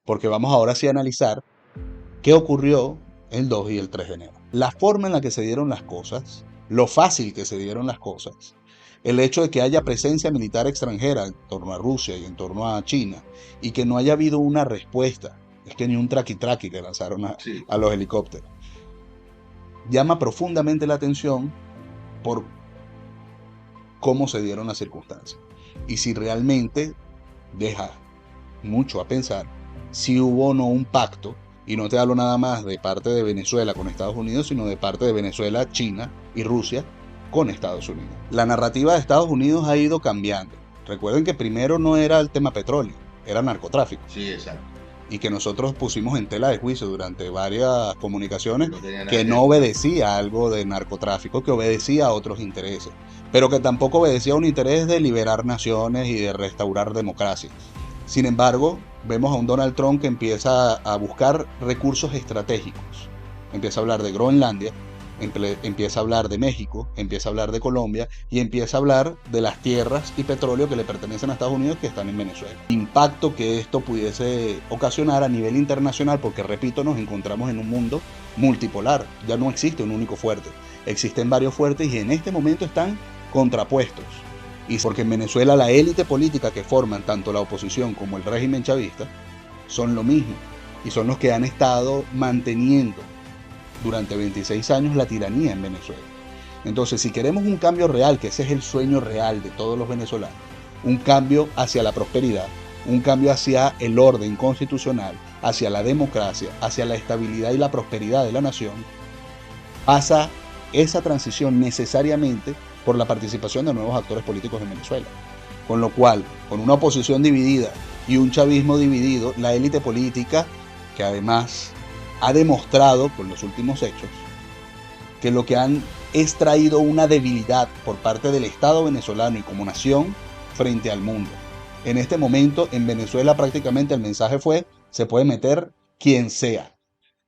porque vamos ahora sí a analizar qué ocurrió el 2 y el 3 de enero. La forma en la que se dieron las cosas, lo fácil que se dieron las cosas, el hecho de que haya presencia militar extranjera en torno a Rusia y en torno a China, y que no haya habido una respuesta, es que ni un traqui-traqui le lanzaron Sí, a los helicópteros, llama profundamente la atención por cómo se dieron las circunstancias. Y si realmente deja mucho a pensar si hubo o no un pacto, y no te hablo nada más de parte de Venezuela con Estados Unidos, sino de parte de Venezuela, China y Rusia con Estados Unidos. La narrativa de Estados Unidos ha ido cambiando. Recuerden que primero no era el tema petróleo, era narcotráfico. sí, exacto. Y que nosotros pusimos en tela de juicio durante varias Que comunicaciones no tenía nada que que no ver con narcotráfico. obedecía a algo de narcotráfico, que obedecía a otros intereses, pero que tampoco obedecía a un interés de liberar naciones y de restaurar democracia. Sin embargo, vemos a un Donald Trump que empieza a buscar recursos estratégicos. Empieza a hablar de Groenlandia, empieza a hablar de México, empieza a hablar de Colombia y empieza a hablar de las tierras y petróleo que le pertenecen a Estados Unidos que están en Venezuela. Impacto que esto pudiese ocasionar a nivel internacional, porque repito, nos encontramos en un mundo multipolar. Ya no existe un único fuerte. Existen varios fuertes y en este momento están contrapuestos. Y porque en Venezuela la élite política que forman tanto la oposición como el régimen chavista son lo mismo. Y son los que han estado manteniendo durante 26 años la tiranía en Venezuela. Entonces, si queremos un cambio real, que ese es el sueño real de todos los venezolanos, un cambio hacia la prosperidad, un cambio hacia el orden constitucional, hacia la democracia, hacia la estabilidad y la prosperidad de la nación, pasa esa transición necesariamente por la participación de nuevos actores políticos en Venezuela. Con lo cual, con una oposición dividida y un chavismo dividido, la élite política, que además ha demostrado con los últimos hechos que lo que han es traído una debilidad por parte del Estado venezolano y como nación frente al mundo. En este momento en Venezuela prácticamente el mensaje fue: se puede meter quien sea.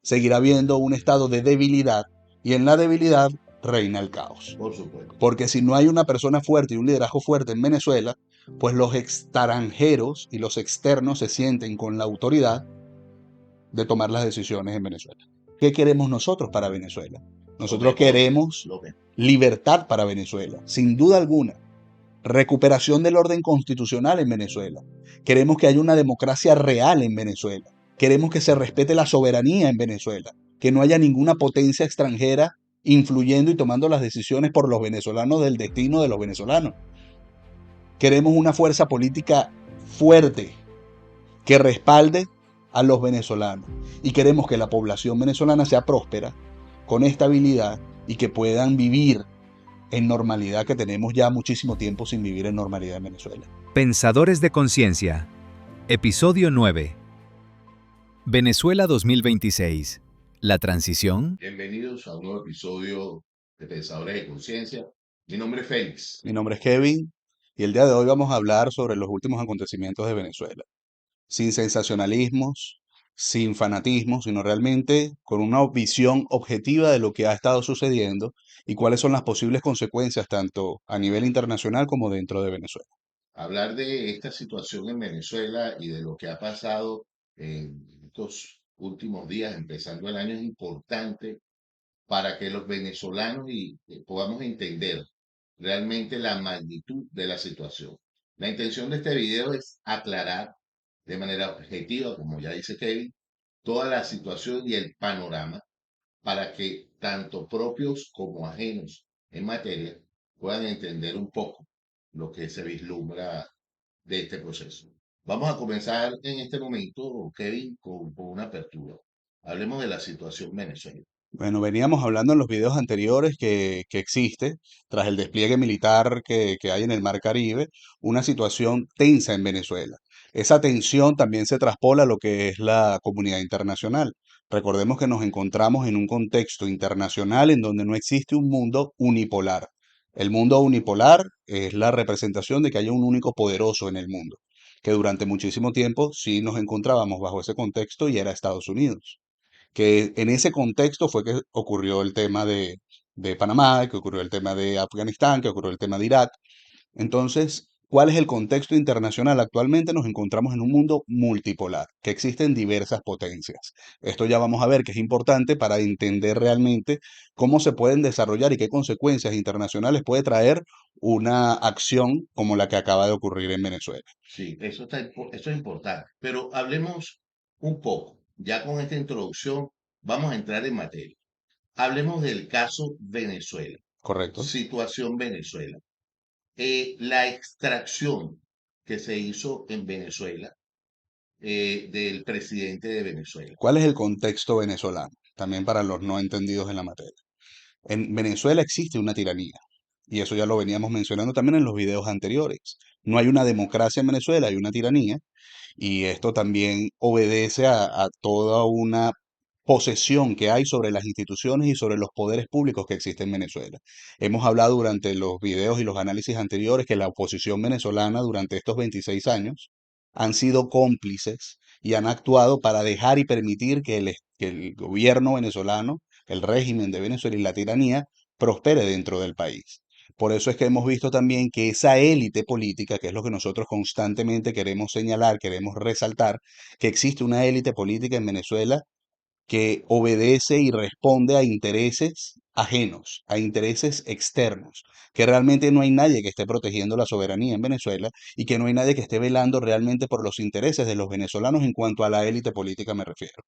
Seguirá habiendo un estado de debilidad y en la debilidad reina el caos. Por supuesto. Porque si no hay una persona fuerte y un liderazgo fuerte en Venezuela, pues los extranjeros y los externos se sienten con la autoridad de tomar las decisiones en Venezuela. ¿Qué queremos nosotros para Venezuela? Lo Nosotros mejor, queremos lo mejor. libertad para Venezuela, sin duda alguna. Recuperación del orden constitucional en Venezuela. Queremos que haya una democracia real en Venezuela. Queremos que se respete la soberanía en Venezuela. Que no haya ninguna potencia extranjera influyendo y tomando las decisiones por los venezolanos del destino de los venezolanos. Queremos una fuerza política fuerte que respalde a los venezolanos. Y queremos que la población venezolana sea próspera, con estabilidad y que puedan vivir en normalidad, que tenemos ya muchísimo tiempo sin vivir en normalidad en Venezuela. Pensadores de Conciencia. Episodio 9. Venezuela 2026. ¿La transición? Bienvenidos a un nuevo episodio de Pensadores de Conciencia. Mi nombre es Félix. Mi nombre es Kevin y el día de hoy vamos a hablar sobre los últimos acontecimientos de Venezuela. Sin sensacionalismos, sin fanatismo, sino realmente con una visión objetiva de lo que ha estado sucediendo y cuáles son las posibles consecuencias tanto a nivel internacional como dentro de Venezuela. Hablar de esta situación en Venezuela y de lo que ha pasado en estos últimos días, empezando el año, es importante para que los venezolanos podamos entender realmente la magnitud de la situación. La intención de este video es aclarar de manera objetiva, como ya dice Kevin, toda la situación y el panorama para que tanto propios como ajenos en materia puedan entender un poco lo que se vislumbra de este proceso. Vamos a comenzar en este momento, Kevin, con una apertura. Hablemos de la situación Venezuela. Bueno, veníamos hablando en los videos anteriores que existe, tras el despliegue militar que hay en el Mar Caribe, una situación tensa en Venezuela. Esa tensión también se traspola a lo que es la comunidad internacional. Recordemos que nos encontramos en un contexto internacional en donde no existe un mundo unipolar. El mundo unipolar es la representación de que haya un único poderoso en el mundo, que durante muchísimo tiempo sí nos encontrábamos bajo ese contexto y era Estados Unidos, que en ese contexto fue que ocurrió el tema de Panamá, que ocurrió el tema de Afganistán, que ocurrió el tema de Irak. Entonces, ¿Cuál es el contexto internacional? Actualmente nos encontramos en un mundo multipolar, que existen diversas potencias. Esto ya vamos a ver que es importante para entender realmente cómo se pueden desarrollar y qué consecuencias internacionales puede traer una acción como la que acaba de ocurrir en Venezuela. Sí, eso es importante. Pero hablemos un poco, ya con esta introducción vamos a entrar en materia. Hablemos del caso Venezuela, ¿Correcto? situación Venezuela. La extracción que se hizo en Venezuela del presidente de Venezuela. ¿Cuál es el contexto venezolano? También para los no entendidos en la materia. En Venezuela existe una tiranía, y eso ya lo veníamos mencionando también en los videos anteriores. No hay una democracia en Venezuela, hay una tiranía, y esto también obedece a toda una posesión que hay sobre las instituciones y sobre los poderes públicos que existen en Venezuela. Hemos hablado durante los videos y los análisis anteriores que la oposición venezolana durante estos 26 años han sido cómplices y han actuado para dejar y permitir que el gobierno venezolano, el régimen de Venezuela y la tiranía prospere dentro del país. Por eso es que hemos visto también que esa élite política, que es lo que nosotros constantemente queremos señalar, queremos resaltar, que existe una élite política en Venezuela que obedece y responde a intereses ajenos, a intereses externos, que realmente no hay nadie que esté protegiendo la soberanía en Venezuela y que no hay nadie que esté velando realmente por los intereses de los venezolanos en cuanto a la élite política me refiero.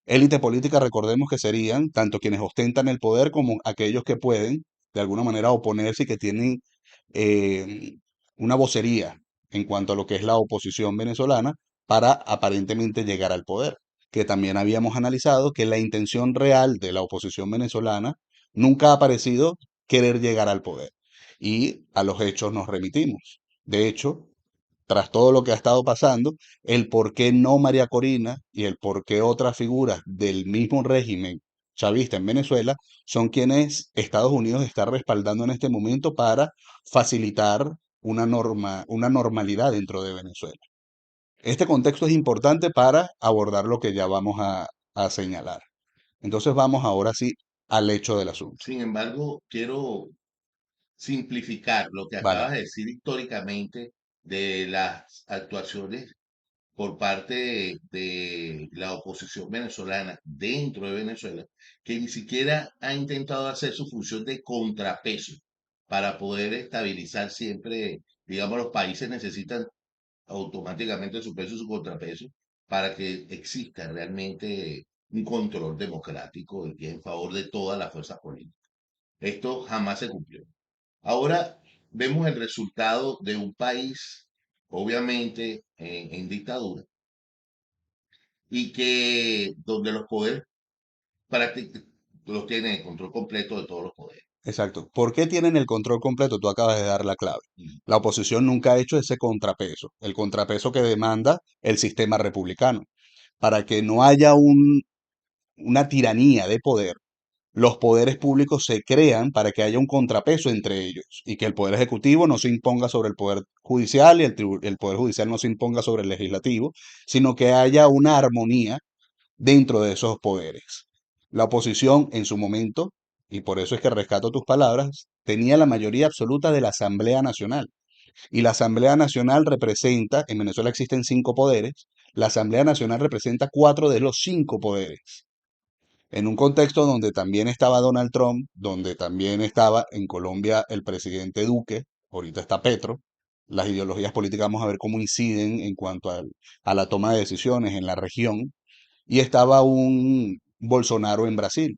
Élite política, recordemos que serían tanto quienes ostentan el poder como aquellos que pueden de alguna manera oponerse y que tienen eh, una vocería en cuanto a lo que es la oposición venezolana para aparentemente llegar al poder, que también habíamos analizado que la intención real de la oposición venezolana nunca ha parecido querer llegar al poder. Y a los hechos nos remitimos. De hecho, tras todo lo que ha estado pasando, el por qué no María Corina y el por qué otras figuras del mismo régimen chavista en Venezuela son quienes Estados Unidos está respaldando en este momento para facilitar una normalidad dentro de Venezuela. Este contexto es importante para abordar lo que ya vamos a señalar. Entonces vamos ahora sí al hecho del asunto. Sin embargo, quiero simplificar lo que Vale, acabas de decir históricamente de las actuaciones por parte de la oposición venezolana dentro de Venezuela, que ni siquiera ha intentado hacer su función de contrapeso para poder estabilizar siempre, digamos, los países necesitan automáticamente su peso y su contrapeso para que exista realmente un control democrático y en favor de todas las fuerzas políticas. Esto jamás se cumplió. Ahora vemos el resultado de un país, obviamente, en dictadura, y que donde los poderes prácticamente los tienen el control completo de todos los poderes. exacto. ¿Por qué tienen el control completo? Tú acabas de dar la clave. Mm. La oposición nunca ha hecho ese contrapeso, el contrapeso que demanda el sistema republicano. Para que no haya una tiranía de poder, los poderes públicos se crean para que haya un contrapeso entre ellos y que el poder ejecutivo no se imponga sobre el poder judicial y el poder judicial no se imponga sobre el legislativo, sino que haya una armonía dentro de esos poderes. La oposición en su momento, y por eso es que rescato tus palabras, tenía la mayoría absoluta de la Asamblea Nacional. Y la Asamblea Nacional representa, en Venezuela existen 5 poderes, la Asamblea Nacional representa 4 de los 5 poderes. En un contexto donde también estaba Donald Trump, donde también estaba en Colombia el presidente Duque, ahorita está Petro, las ideologías políticas vamos a ver cómo inciden en cuanto a la toma de decisiones en la región, y estaba un Bolsonaro en Brasil.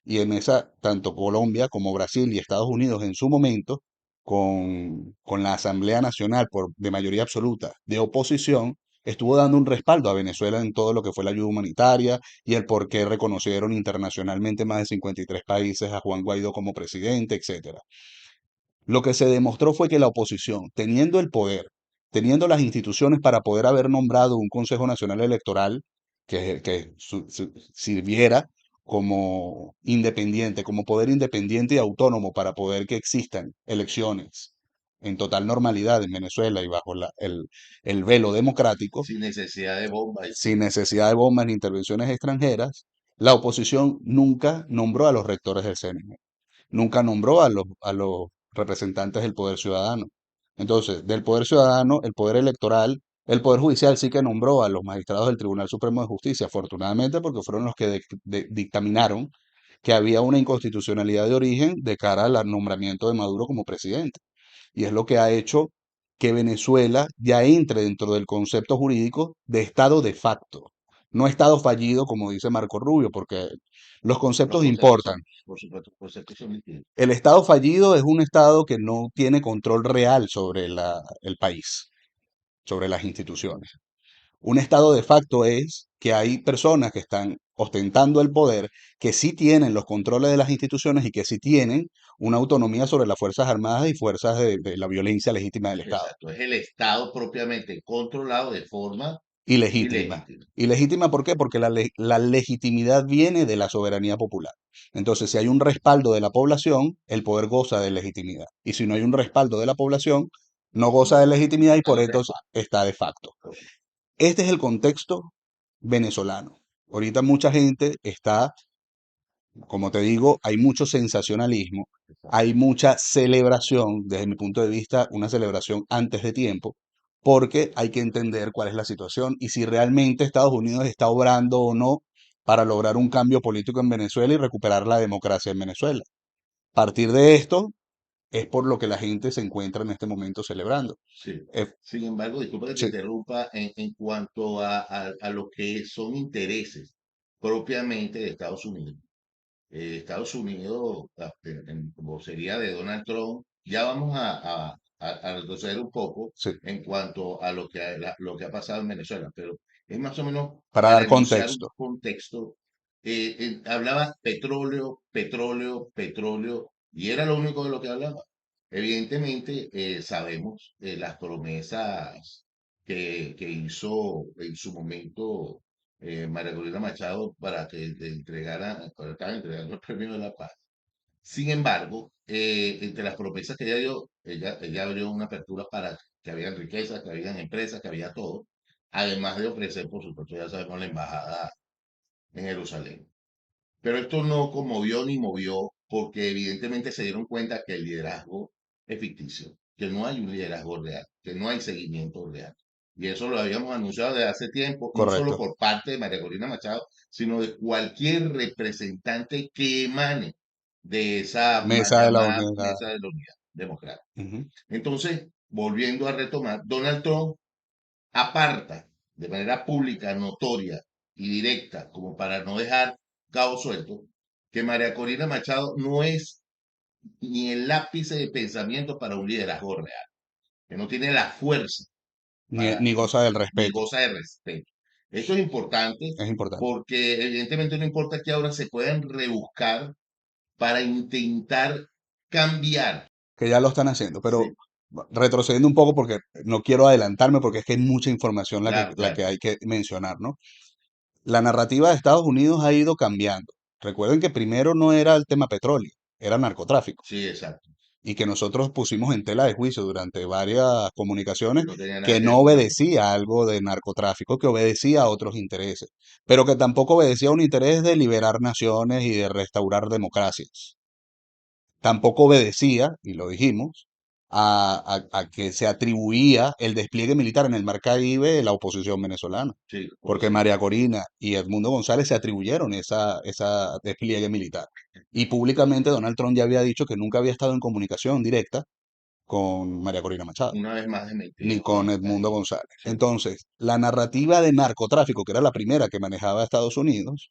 Y en esa, tanto Colombia como Brasil y Estados Unidos en su momento, con la Asamblea Nacional de mayoría absoluta de oposición, estuvo dando un respaldo a Venezuela en todo lo que fue la ayuda humanitaria y el por qué reconocieron internacionalmente más de 53 países a Juan Guaidó como presidente, etcétera. Lo que se demostró fue que la oposición, teniendo el poder, teniendo las instituciones para poder haber nombrado un Consejo Nacional Electoral que sirviera como independiente, como poder independiente y autónomo para poder que existan elecciones en total normalidad en Venezuela y bajo el velo democrático, Sin necesidad de bombas. sin necesidad de bombas ni intervenciones extranjeras, la oposición nunca nombró a los rectores del CNE, nunca nombró a los representantes del poder ciudadano. Entonces, del poder ciudadano, el poder electoral, el poder judicial sí que nombró a los magistrados del Tribunal Supremo de Justicia, afortunadamente, porque fueron los que dictaminaron que había una inconstitucionalidad de origen de cara al nombramiento de Maduro como presidente. Y es lo que ha hecho que Venezuela ya entre dentro del concepto jurídico de Estado de facto, no Estado fallido, como dice Marco Rubio, porque los Los conceptos conceptos importan. son, por supuesto, los conceptos son distintos. El Estado fallido es un Estado que no tiene control real sobre el país, sobre las instituciones. Un Estado de facto es que hay personas que están ostentando el poder, que sí tienen los controles de las instituciones y que sí tienen una autonomía sobre las Fuerzas Armadas y fuerzas de la violencia legítima del Estado. Exacto, es el Estado propiamente controlado de forma Ilegítima. ilegítima. ¿Ilegítima por qué? Porque la legitimidad viene de la soberanía popular. Entonces, si hay un respaldo de la población, el poder goza de legitimidad. Y si no hay un respaldo de la población, no goza de No, legitimidad y no por lo eso respaldo. está de facto. Este es el contexto venezolano. Ahorita mucha gente está, como te digo, hay mucho sensacionalismo, hay mucha celebración, desde mi punto de vista, una celebración antes de tiempo, porque hay que entender cuál es la situación y si realmente Estados Unidos está obrando o no para lograr un cambio político en Venezuela y recuperar la democracia en Venezuela. A partir de esto es por lo que la gente se encuentra en este momento celebrando. Sí. Eh, Sin embargo, disculpa que te sí, interrumpa en cuanto a lo que son intereses propiamente de Estados Unidos. Estados Unidos, como sería de Donald Trump, ya vamos a retroceder un poco sí, en cuanto a lo que ha pasado en Venezuela, pero es más o menos para para dar enunciar un contexto. contexto. Hablaba petróleo, petróleo, petróleo, y era lo único de lo que hablaba. Evidentemente, sabemos las promesas que hizo en su momento María Corina Machado para que le entregara, para estar entregando el premio de la paz. Sin embargo, entre las promesas que ella dio, ella abrió una apertura para que habían riquezas, que habían empresas, que había todo, además de ofrecer, por supuesto, ya sabemos, la embajada en Jerusalén. Pero esto no conmovió ni movió porque evidentemente se dieron cuenta que el liderazgo es ficticio, que no hay un liderazgo real, que no hay seguimiento real. Y eso lo habíamos anunciado desde hace tiempo, no solo Correcto. por parte de María Corina Machado, sino de cualquier representante que emane de esa mal Mesa de la llamada Unidad. Mesa de la Unidad Democrática. Ujú. Entonces, volviendo a retomar, Donald Trump aparta de manera pública, notoria y directa, como para no dejar cabo suelto, que María Corina Machado no es ni el lápice de pensamiento para un liderazgo real, que no tiene la fuerza Ni para, goza del ni respeto. goza de respeto. Esto es importante Es importante. porque evidentemente no importa que ahora se puedan rebuscar para intentar cambiar. Que ya lo están haciendo, pero Sí, retrocediendo un poco porque no quiero adelantarme porque es que hay mucha información claro, la claro. que hay que mencionar, ¿no? La narrativa de Estados Unidos ha ido cambiando. Recuerden que primero no era el tema petróleo, era narcotráfico. Sí, exacto. Y que nosotros pusimos en tela de juicio durante varias Que comunicaciones no tenía nada que que no ver con obedecía a narcotráfico. algo de narcotráfico, que obedecía a otros intereses, pero que tampoco obedecía a un interés de liberar naciones y de restaurar democracias. Tampoco obedecía, y lo dijimos, a que se atribuía el despliegue militar en el Mar Caribe de la oposición venezolana, Sí, por porque cierto. María Corina y Edmundo González se atribuyeron esa despliegue militar. Y públicamente Donald Trump ya había dicho que nunca había estado en comunicación directa con María Corina Machado, Una vez más ni desmentido, con está Edmundo bien. González. Sí, Entonces, la narrativa de narcotráfico, que era la primera que manejaba Estados Unidos,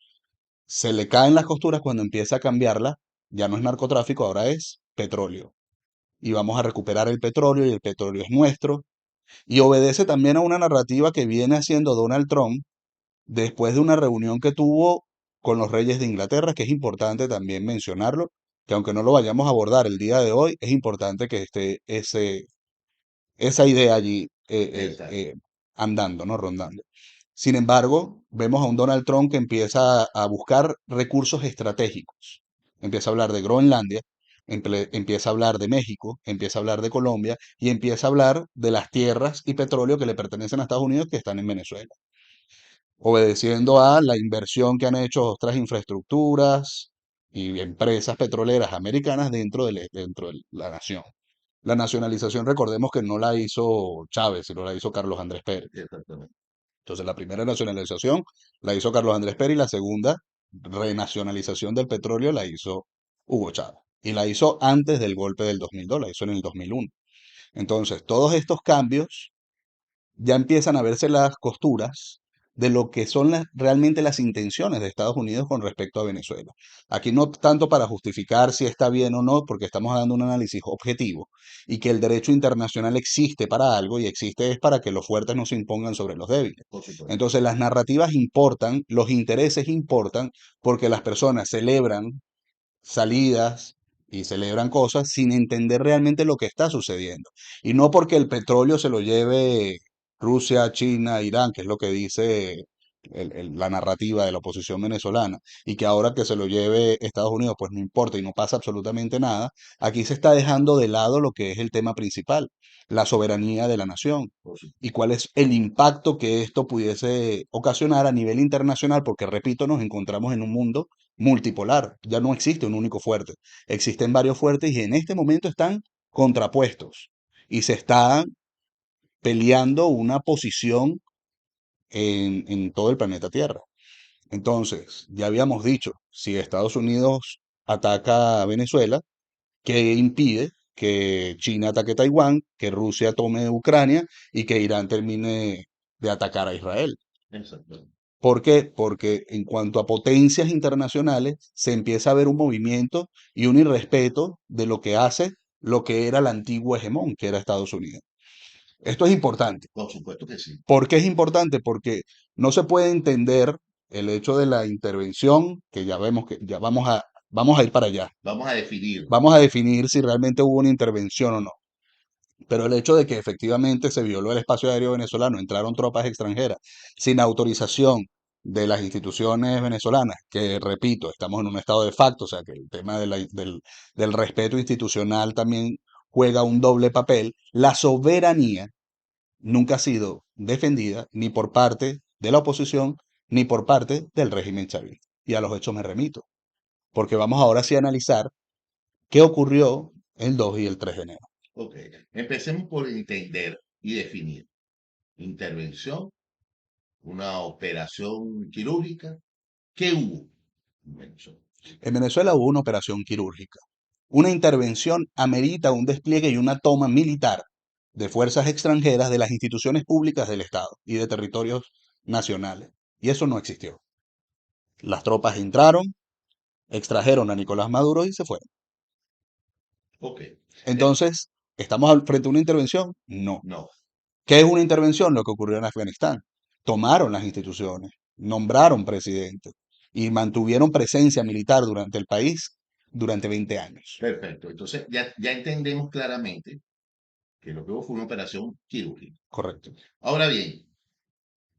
se le caen las costuras cuando empieza a cambiarla. Ya no es narcotráfico, ahora es petróleo. Y vamos a recuperar el petróleo y el petróleo es nuestro. Y obedece también a una narrativa que viene haciendo Donald Trump después de una reunión que tuvo con los reyes de Inglaterra, que es importante también mencionarlo, que aunque no lo vayamos a abordar el día de hoy, es importante que esté esa idea allí exacto. andando, ¿no? Rondando. Sin embargo, vemos a un Donald Trump que empieza a buscar recursos estratégicos. Empieza a hablar de Groenlandia, empieza a hablar de México, empieza a hablar de Colombia y empieza a hablar de las tierras y petróleo que le pertenecen a Estados Unidos que están en Venezuela, obedeciendo a la inversión que han hecho otras infraestructuras y empresas petroleras americanas dentro de la nación. La nacionalización, recordemos que no la hizo Chávez, sino la hizo Carlos Andrés Pérez. Exactamente. Entonces, la primera nacionalización la hizo Carlos Andrés Pérez y la segunda renacionalización del petróleo la hizo Hugo Chávez. Y la hizo antes del golpe del 2002, la hizo en el 2001. Entonces, todos estos cambios ya empiezan a verse las costuras de lo que son realmente las intenciones de Estados Unidos con respecto a Venezuela. Aquí no tanto para justificar si está bien o no, porque estamos dando un análisis objetivo y que el derecho internacional existe para algo y existe es para que los fuertes no se impongan sobre los débiles. Por supuesto. Entonces las narrativas importan, los intereses importan, porque las personas celebran salidas y celebran cosas sin entender realmente lo que está sucediendo. Y no porque el petróleo se lo lleve Rusia, China, Irán, que es lo que dice la narrativa de la oposición venezolana, y que ahora que se lo lleve Estados Unidos, pues no importa y no pasa absolutamente nada. Aquí se está dejando de lado lo que es el tema principal, la soberanía de la nación. Por supuesto. Y cuál es el impacto que esto pudiese ocasionar a nivel internacional, porque repito, nos encontramos en un mundo multipolar, ya no existe un único fuerte, existen varios fuertes y en este momento están contrapuestos y se está peleando una posición en todo el planeta Tierra. Entonces, ya habíamos dicho, si Estados Unidos ataca a Venezuela, ¿qué impide que China ataque Taiwán, que Rusia tome Ucrania y que Irán termine de atacar a Israel? Exactamente. ¿Por qué? Porque en cuanto a potencias internacionales, se empieza a ver un movimiento y un irrespeto de lo que hace lo que era el antiguo hegemón, que era Estados Unidos. Esto es importante. Por supuesto que sí. ¿Por qué es importante? Porque no se puede entender el hecho de la intervención, que ya vemos que ya vamos a ir para allá. Vamos a definir. Vamos a definir si realmente hubo una intervención o no. Pero el hecho de que efectivamente se violó el espacio aéreo venezolano, entraron tropas extranjeras sin autorización de las instituciones venezolanas, que repito, estamos en un estado de facto, o sea que el tema del respeto institucional también juega un doble papel, la soberanía nunca ha sido defendida ni por parte de la oposición ni por parte del régimen chavista. Y a los hechos me remito, porque vamos ahora sí a analizar qué ocurrió el 2 y el 3 de enero. Ok. Empecemos por entender y definir. Intervención, una operación quirúrgica. ¿Qué hubo en Venezuela? En Venezuela hubo una operación quirúrgica. Una intervención amerita un despliegue y una toma militar de fuerzas extranjeras de las instituciones públicas del Estado y de territorios nacionales. Y eso no existió. Las tropas entraron, extrajeron a Nicolás Maduro y se fueron. Ok. Entonces, ¿estamos frente a una intervención? No. No. ¿Qué es una intervención? Lo que ocurrió en Afganistán. Tomaron las instituciones, nombraron presidentes y mantuvieron presencia militar durante el país durante 20 años. Perfecto. Entonces, ya entendemos claramente que lo que hubo fue una operación quirúrgica. Correcto. Ahora bien,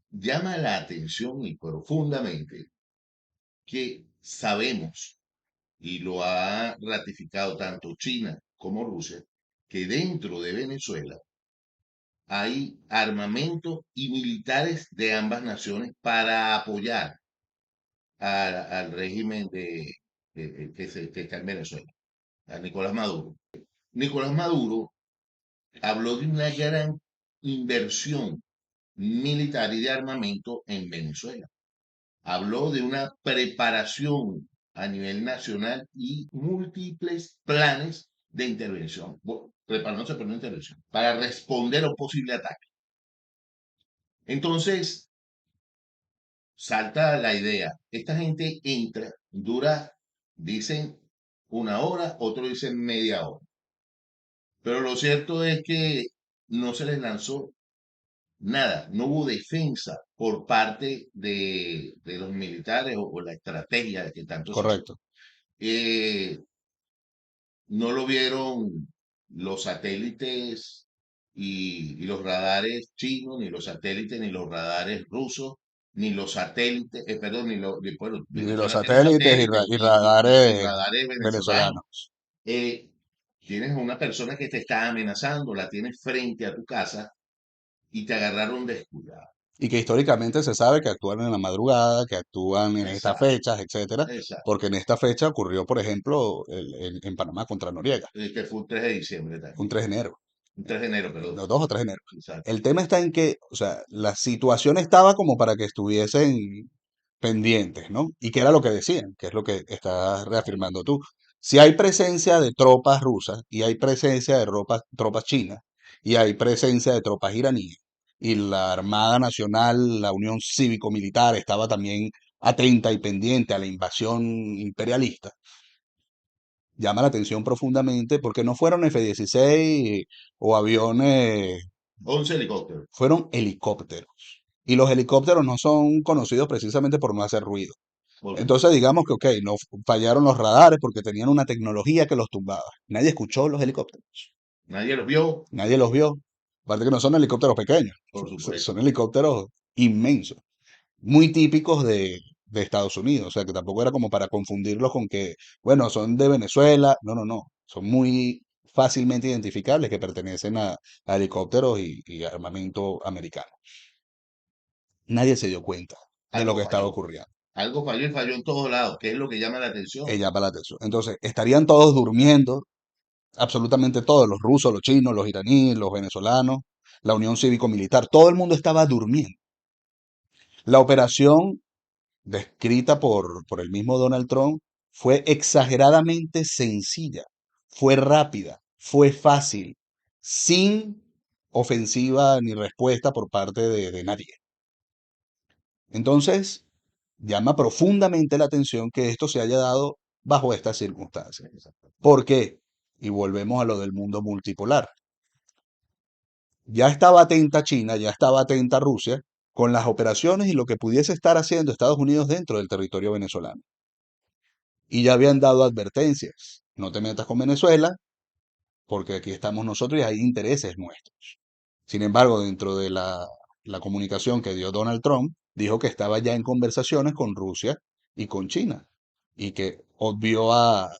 llama la atención y profundamente que sabemos, y lo ha ratificado tanto China como Rusia, que dentro de Venezuela hay armamento y militares de ambas naciones para apoyar al régimen que está en Venezuela, a Nicolás Maduro. Nicolás Maduro habló de una gran inversión militar y de armamento en Venezuela. Habló de una preparación a nivel nacional y múltiples planes de intervención, preparándose para una intervención, para responder a un posible ataque. Entonces, salta la idea, esta gente entra, dura, dicen una hora, otros dicen media hora. Pero lo cierto es que no se les lanzó nada, no hubo defensa por parte de los militares o la estrategia que tanto se usó. Correcto. No lo vieron los satélites y los radares chinos, ni los satélites, ni los radares rusos, ni los satélites, perdón, bueno, Y los Venezuela tiene satélites satélites y y radares radares venezolanos. venezolanos. Tienes a una persona que te está amenazando, la tienes frente a tu casa y te agarraron descuidado. Y que históricamente se sabe que actúan en la madrugada, que actúan en estas Exacto, fechas, etcétera, exacto. porque en esta fecha ocurrió, por ejemplo, en Panamá contra Noriega, Que fue un 3 de diciembre un también. 3 de enero, Un 3 de enero, perdón. los 2 o 3 de enero. Exacto. El tema está en que, o sea, la situación estaba como para que estuviesen pendientes, ¿no? Y que era lo que decían, que es lo que estás reafirmando tú. Si hay presencia de tropas rusas y hay presencia de tropas chinas y hay presencia de tropas iraníes y la Armada Nacional, la Unión Cívico-Militar estaba también atenta y pendiente a la invasión imperialista, llama la atención profundamente porque no fueron F-16 o aviones, 11 helicópteros. fueron helicópteros. Y los helicópteros no son conocidos precisamente por no hacer ruido. Por Entonces supuesto. digamos que, ok, no fallaron los radares porque tenían una tecnología que los tumbaba. Nadie escuchó los helicópteros, Nadie los vio, nadie los vio. Aparte que no son helicópteros pequeños, por son supuesto. helicópteros inmensos, muy típicos de Estados Unidos. O sea que tampoco era como para confundirlos con que, bueno, son de Venezuela. No, no, no. Son muy fácilmente identificables que pertenecen a helicópteros y armamento americano. Nadie se dio cuenta de lo Algo que estaba falló. ocurriendo. Algo falló y falló en todos lados, que es lo que llama la atención. Ella para la atención. Entonces, estarían todos durmiendo, absolutamente todos, los rusos, los chinos, los iraníes, los venezolanos, la Unión Cívico-Militar, todo el mundo estaba durmiendo. La operación descrita por el mismo Donald Trump fue exageradamente sencilla, fue rápida, fue fácil, sin ofensiva ni respuesta por parte de nadie. Entonces, llama profundamente la atención que esto se haya dado bajo estas circunstancias. ¿Por qué? Y volvemos a lo del mundo multipolar. Ya estaba atenta China, ya estaba atenta Rusia con las operaciones y lo que pudiese estar haciendo Estados Unidos dentro del territorio venezolano. Y ya habían dado advertencias. No te metas con Venezuela, porque aquí estamos nosotros y hay intereses nuestros. Sin embargo, dentro de la comunicación que dio Donald Trump, dijo que estaba ya en conversaciones con Rusia y con China, y que obvió a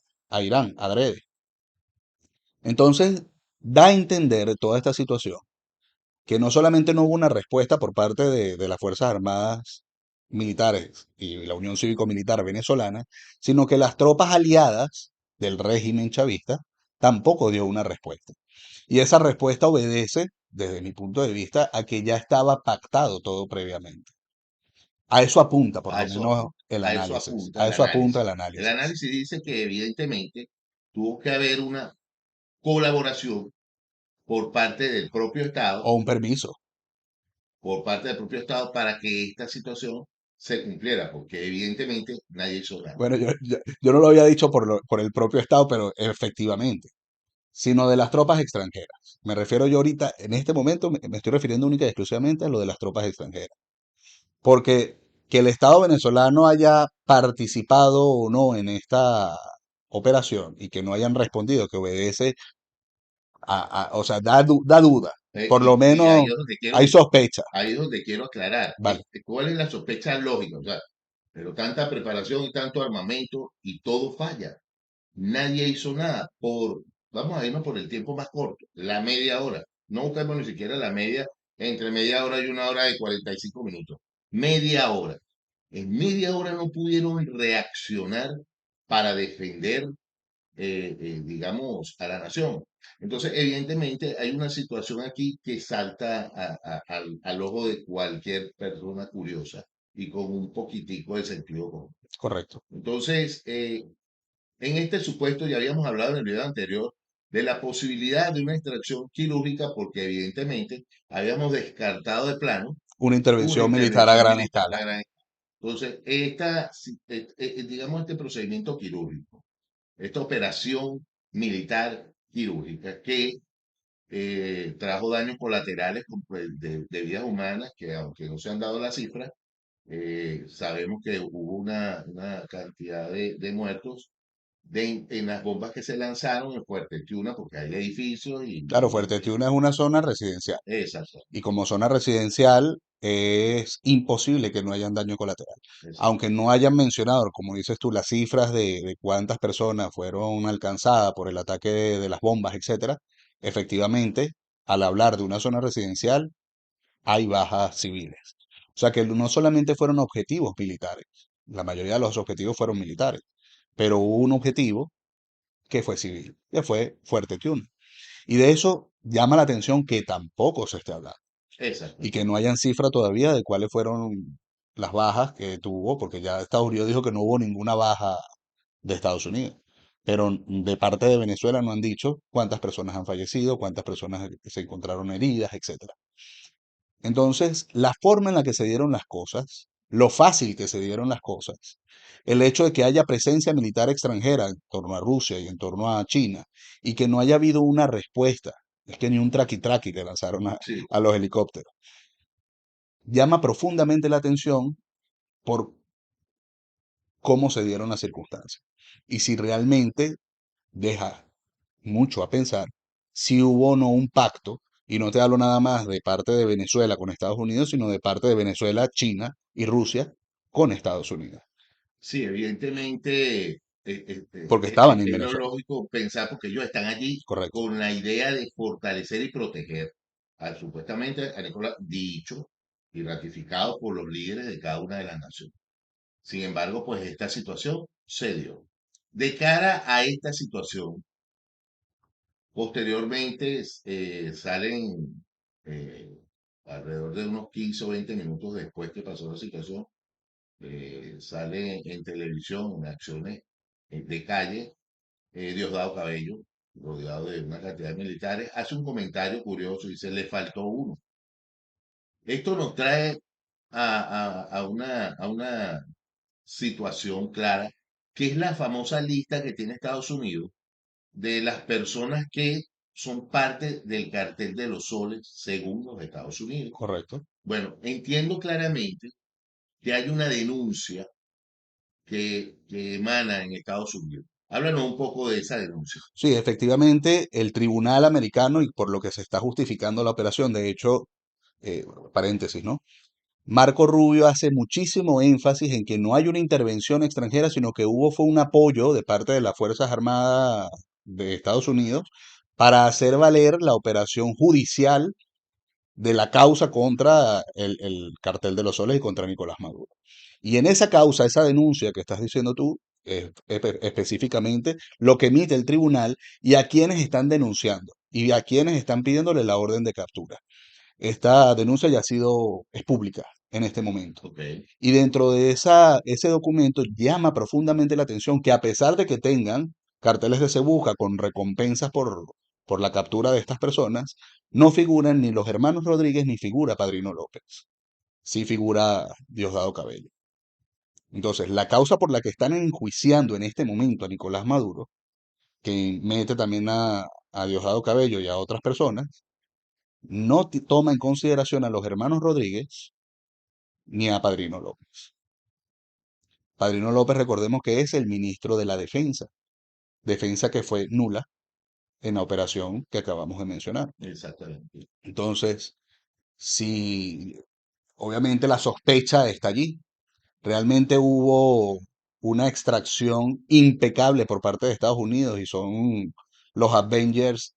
Irán, adrede. Entonces, da a entender toda esta situación que no solamente no hubo una respuesta por parte de las Fuerzas Armadas militares y la Unión Cívico-Militar venezolana, sino que las tropas aliadas del régimen chavista tampoco dio una respuesta. Y esa respuesta obedece, desde mi punto de vista, a que ya estaba pactado todo previamente. A eso apunta, por A lo eso, menos, el a eso análisis. apunta A el eso apunta el análisis. El análisis. análisis dice que evidentemente tuvo que haber una colaboración por parte del propio O Estado, un permiso. por parte del propio Estado para que esta situación se cumpliera, porque evidentemente nadie hizo nada. Bueno, yo no lo había dicho por el propio Estado, pero efectivamente, sino de las tropas extranjeras. Me refiero yo ahorita, en este momento, me estoy refiriendo única y exclusivamente a lo de las tropas extranjeras. Porque que el Estado venezolano haya participado o no en esta operación y que no hayan respondido, que obedece o sea, da duda. Por lo Y ahí menos es donde hay quiero, sospecha. ahí es donde quiero aclarar, Vale, ¿cuál es la sospecha lógica? O sea, pero tanta preparación y tanto armamento y todo falla. Nadie hizo nada vamos a irnos por el tiempo más corto, la media hora. No buscamos ni siquiera la media, entre media hora y una hora de 45 minutos. Media hora. En media hora no pudieron reaccionar para defender, digamos, a la nación. Entonces, evidentemente, hay una situación aquí que salta al ojo de cualquier persona curiosa y con un poquitico de sentido común. correcto. Entonces, en este supuesto ya habíamos hablado en el video anterior de la posibilidad de una extracción quirúrgica porque evidentemente habíamos descartado de plano Una una intervención militar a intervención gran militar escala. a gran escala. Entonces, digamos, este procedimiento quirúrgico, esta operación militar quirúrgica que trajo daños colaterales pues, de vidas humanas, que aunque no se han dado las cifras, sabemos que hubo una cantidad de muertos en las bombas que se lanzaron en Fuerte Tiuna, porque hay edificios Claro, Fuerte Tiuna es una zona residencial. exacto, Y como zona residencial es imposible que no hayan daño colateral. exacto, Aunque no hayan mencionado, como dices tú, las cifras de cuántas personas fueron alcanzadas por el ataque de las bombas, etcétera, efectivamente, al hablar de una zona residencial, hay bajas civiles. O sea que no solamente fueron objetivos militares, la mayoría de los objetivos fueron militares, pero hubo un objetivo que fue civil, que fue Fuerte Tiuna. Y de eso llama la atención que tampoco se esté hablando y que Exactamente. no hayan cifra todavía de cuáles fueron las bajas que tuvo, porque ya Estados Unidos dijo que no hubo ninguna baja de Estados Unidos. Pero de parte de Venezuela no han dicho cuántas personas han fallecido, cuántas personas se encontraron heridas, etcétera. Entonces, la forma en la que se dieron las cosas, lo fácil que se dieron las cosas, el hecho de que haya presencia militar extranjera en torno a Rusia y en torno a China, y que no haya habido una respuesta, es que ni un traqui-traqui que lanzaron Sí, a los helicópteros, llama profundamente la atención por cómo se dieron las circunstancias. Y si realmente deja mucho a pensar si hubo o no un pacto, y no te hablo nada más de parte de Venezuela con Estados Unidos, sino de parte de Venezuela, China y Rusia con Estados Unidos, sí, evidentemente porque estaban en es lo Venezuela, lógico pensar porque ellos están allí correcto, con la idea de fortalecer y proteger supuestamente a Nicolás, dicho y ratificado por los líderes de cada una de las naciones. Sin embargo, pues esta situación se dio. De cara a esta situación, posteriormente salen eh, alrededor de unos 15 o 20 minutos después que pasó la situación, sale en televisión, en acciones de calle, Diosdado Cabello, rodeado de una cantidad de militares, hace un comentario curioso, dice, le faltó uno. Esto nos trae a una situación clara, que es la famosa lista que tiene Estados Unidos de las personas que son parte del cartel de los soles según los Estados Unidos. correcto. Bueno, entiendo claramente que hay una denuncia que emana en Estados Unidos. Háblanos un poco de esa denuncia. Sí, efectivamente, el tribunal americano, y por lo que se está justificando la operación, de hecho, paréntesis, ¿no? Marco Rubio hace muchísimo énfasis en que no hay una intervención extranjera, sino que hubo fue un apoyo de parte de las Fuerzas Armadas de Estados Unidos para hacer valer la operación judicial de la causa contra el cartel de los soles y contra Nicolás Maduro. Y en esa causa, esa denuncia que estás diciendo tú, específicamente lo que emite el tribunal y a quienes están denunciando y a quienes están pidiéndole la orden de captura. Esta denuncia ya ha sido, es pública en este momento. Ok. Y dentro de ese documento llama profundamente la atención que a pesar de que tengan carteles de Se Busca con recompensas por la captura de estas personas, no figuran ni los hermanos Rodríguez ni figura Padrino López. Sí figura Diosdado Cabello. Entonces, la causa por la que están enjuiciando en este momento a Nicolás Maduro, que mete también a Diosdado Cabello y a otras personas, no toma en consideración a los hermanos Rodríguez ni a Padrino López. Padrino López, recordemos que es el ministro de la Defensa, defensa que fue nula en la operación que acabamos de mencionar. Exactamente. Entonces, si obviamente la sospecha está allí, realmente hubo una extracción impecable por parte de Estados Unidos y son los Avengers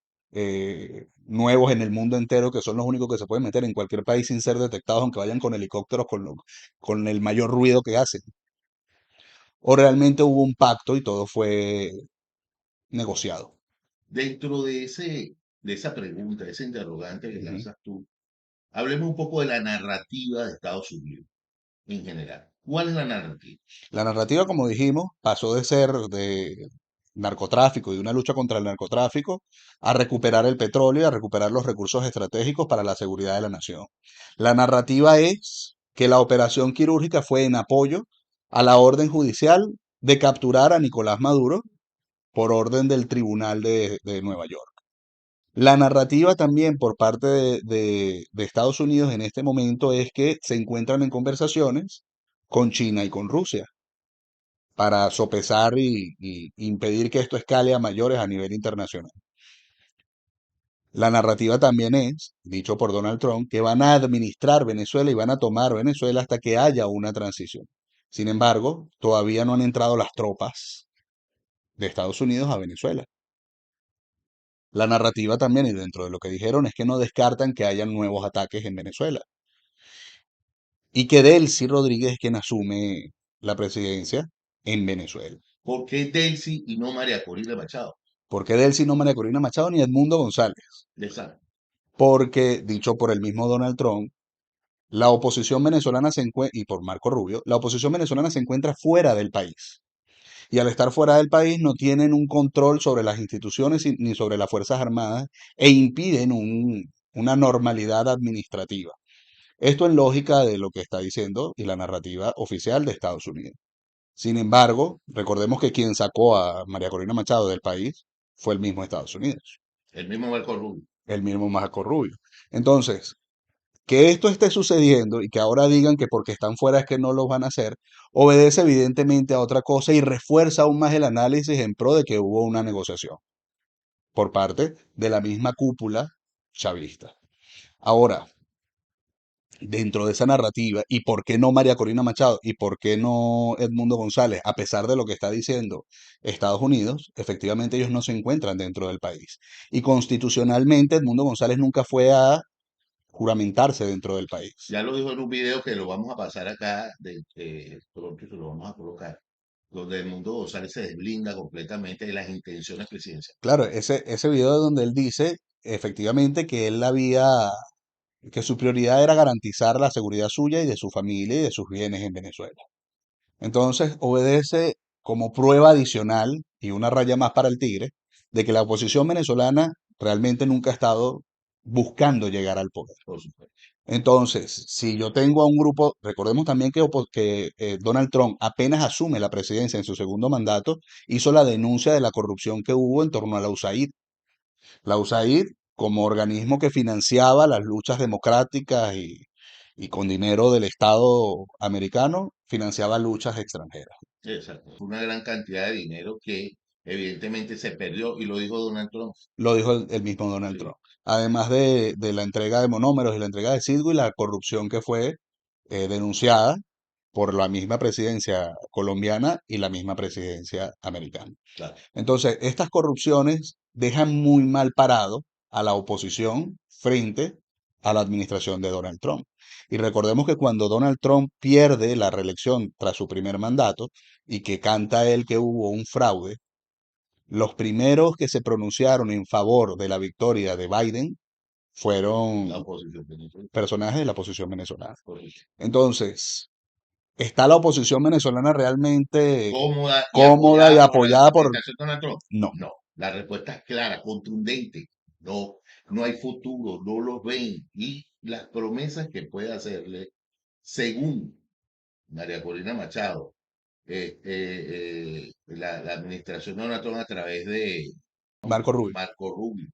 nuevos en el mundo entero que son los únicos que se pueden meter en cualquier país sin ser detectados, aunque vayan con helicópteros con el mayor ruido que hacen. O realmente hubo un pacto y todo fue negociado. Dentro de esa pregunta, de ese interrogante que Ujú. lanzas tú, hablemos un poco de la narrativa de Estados Unidos en general. ¿Cuál es la narrativa? La narrativa, como dijimos, pasó de ser de narcotráfico y de una lucha contra el narcotráfico a recuperar el petróleo y a recuperar los recursos estratégicos para la seguridad de la nación. La narrativa es que la operación quirúrgica fue en apoyo a la orden judicial de capturar a Nicolás Maduro por orden del Tribunal de Nueva York. La narrativa también por parte de Estados Unidos en este momento es que se encuentran en conversaciones con China y con Rusia para sopesar y impedir que esto escale a mayores a nivel internacional. La narrativa también es, dicho por Donald Trump, que van a administrar Venezuela y van a tomar Venezuela hasta que haya una transición. Sin embargo, todavía no han entrado las tropas de Estados Unidos a Venezuela. La narrativa también, y dentro de lo que dijeron, es que no descartan que haya nuevos ataques en Venezuela. y que Delcy Rodríguez es quien asume la presidencia en Venezuela. ¿Por qué Delcy y no María Corina Machado? ¿Por qué Delcy no María Corina Machado ni Edmundo González? Exacto. Porque, dicho por el mismo Donald Trump, la oposición venezolana se encuentra, y por Marco Rubio, la oposición venezolana se encuentra fuera del país. Y al estar fuera del país no tienen un control sobre las instituciones ni sobre las Fuerzas Armadas e impiden una normalidad administrativa. Esto en lógica de lo que está diciendo y la narrativa oficial de Estados Unidos. Sin embargo, recordemos que quien sacó a María Corina Machado del país fue el mismo Estados Unidos, El mismo Marco Rubio. el mismo Marco Rubio. Entonces, que esto esté sucediendo y que ahora digan que porque están fuera es que no lo van a hacer, obedece evidentemente a otra cosa y refuerza aún más el análisis en pro de que hubo una negociación por parte de la misma cúpula chavista. Ahora, dentro de esa narrativa, y por qué no María Corina Machado y por qué no Edmundo González, a pesar de lo que está diciendo Estados Unidos, efectivamente ellos no se encuentran dentro del país. Y constitucionalmente Edmundo González nunca fue a juramentarse dentro del país. Ya lo dijo en un video que lo vamos a pasar acá, pronto se lo vamos a colocar, donde el mundo González se desblinda completamente de las intenciones presidenciales. Claro, ese video donde él dice efectivamente que él había, que su prioridad era garantizar la seguridad suya y de su familia y de sus bienes en Venezuela. Entonces obedece como prueba adicional y una raya más para el tigre de que la oposición venezolana realmente nunca ha estado buscando llegar al poder. Por supuesto. Entonces, si yo tengo a un grupo, recordemos también que Donald Trump apenas asume la presidencia en su segundo mandato, hizo la denuncia de la corrupción que hubo en torno a la USAID. La USAID, como organismo que financiaba las luchas democráticas y con dinero del Estado americano, financiaba luchas extranjeras. Exacto. Fue una gran cantidad de dinero que evidentemente se perdió y lo dijo Donald Trump. Lo dijo el mismo Donald Sí, Trump. Además de la entrega de monómeros y la entrega de Citgo y la corrupción que fue denunciada por la misma presidencia colombiana y la misma presidencia americana. claro. Entonces, estas corrupciones dejan muy mal parado a la oposición frente a la administración de Donald Trump. Y recordemos que cuando Donald Trump pierde la reelección tras su primer mandato y que canta él que hubo un fraude, los primeros que se pronunciaron en favor de la victoria de Biden La fueron oposición venezolana. personajes de la oposición venezolana. Correcto. Entonces, ¿está la oposición venezolana realmente Cómoda y cómoda y apoyada por la apoyada por... administración de Donald Trump. No, No. La respuesta es clara, contundente. No, no hay futuro, no lo ven. Y las promesas que puede hacerle, según María Corina Machado, la administración de Donald Trump a través de Marco Rubio. Marco Rubio.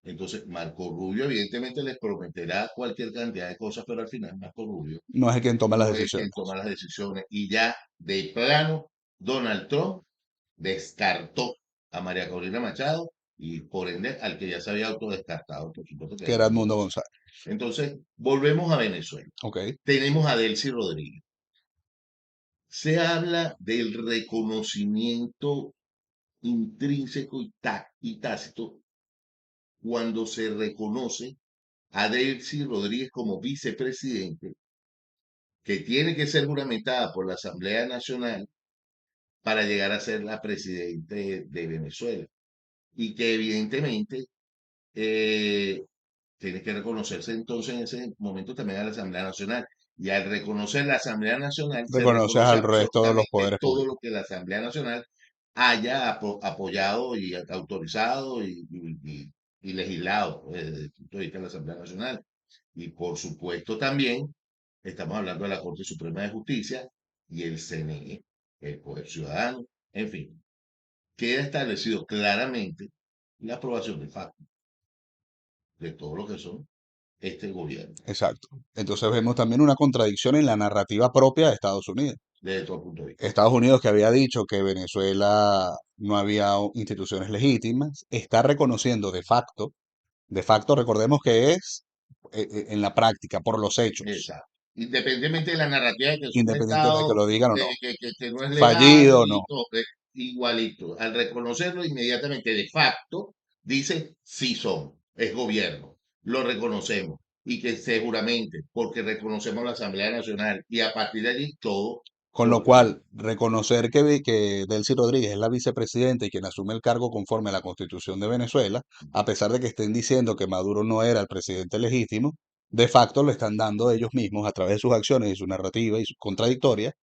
Entonces, Marco Rubio evidentemente les prometerá cualquier cantidad de cosas, pero al final Marco Rubio No es el quien toma las no es decisiones. quien toma las decisiones. Y ya de plano, Donald Trump descartó a María Corina Machado y por ende al que ya se había autodescartado, por supuesto que Que era era el mundo Edmundo González. González. Entonces, volvemos a Venezuela. Ok, Tenemos a Delcy Rodríguez. Se habla del reconocimiento intrínseco y tácito cuando se reconoce a Delcy Rodríguez como vicepresidente, que tiene que ser juramentada por la Asamblea Nacional para llegar a ser la presidente de Venezuela. Y que evidentemente eh, tiene que reconocerse entonces en ese momento también a la Asamblea Nacional. Y al reconocer la Asamblea Nacional, se reconoces reconoce al resto de los absolutamente poderes todo lo públicos. que la Asamblea Nacional haya apoyado y autorizado y legislado desde el punto de vista de la Asamblea Nacional. Y por supuesto también estamos hablando de la Corte Suprema de Justicia y el CNE, el Poder Ciudadano, en fin, queda establecido claramente la aprobación de facto de todo lo que son este gobierno, Exacto. Entonces vemos también una contradicción en la narrativa propia de Estados Unidos. desde todo punto de vista. Estados Unidos, que había dicho que Venezuela no había instituciones legítimas, está reconociendo de facto recordemos que es en la práctica, por los hechos, Exacto. Independientemente de la narrativa de que es un independiente de que Estado lo digan o que, no, que no es legal fallido o no. y todo, igualito. Al reconocerlo inmediatamente de facto, dice, sí son, es gobierno, lo reconocemos. y que seguramente, porque reconocemos la Asamblea Nacional y a partir de allí todo Con lo cual, reconocer que Delcy Rodríguez es la vicepresidenta y quien asume el cargo conforme a la Constitución de Venezuela, a pesar de que estén diciendo que Maduro no era el presidente legítimo, de facto lo están dando ellos mismos a través de sus acciones y su narrativa y su contradictoria,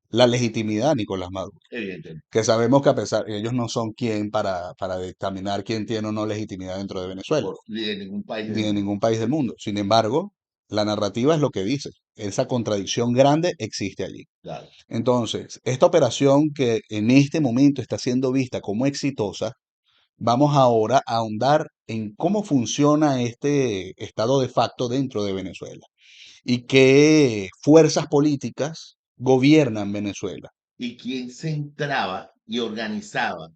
la legitimidad a Nicolás Maduro. evidentemente, Que sabemos que a pesar, ellos no son quien para dictaminar quién tiene o no legitimidad dentro de Venezuela, ni de ningún país del ni de mundo. ningún país del mundo. Sin embargo, la narrativa es lo que dice. Esa contradicción grande existe allí. Claro. Entonces, esta operación que en este momento está siendo vista como exitosa, vamos ahora a ahondar en cómo funciona este estado de facto dentro de Venezuela y qué fuerzas políticas gobiernan Venezuela. Y quién centraba y organizaba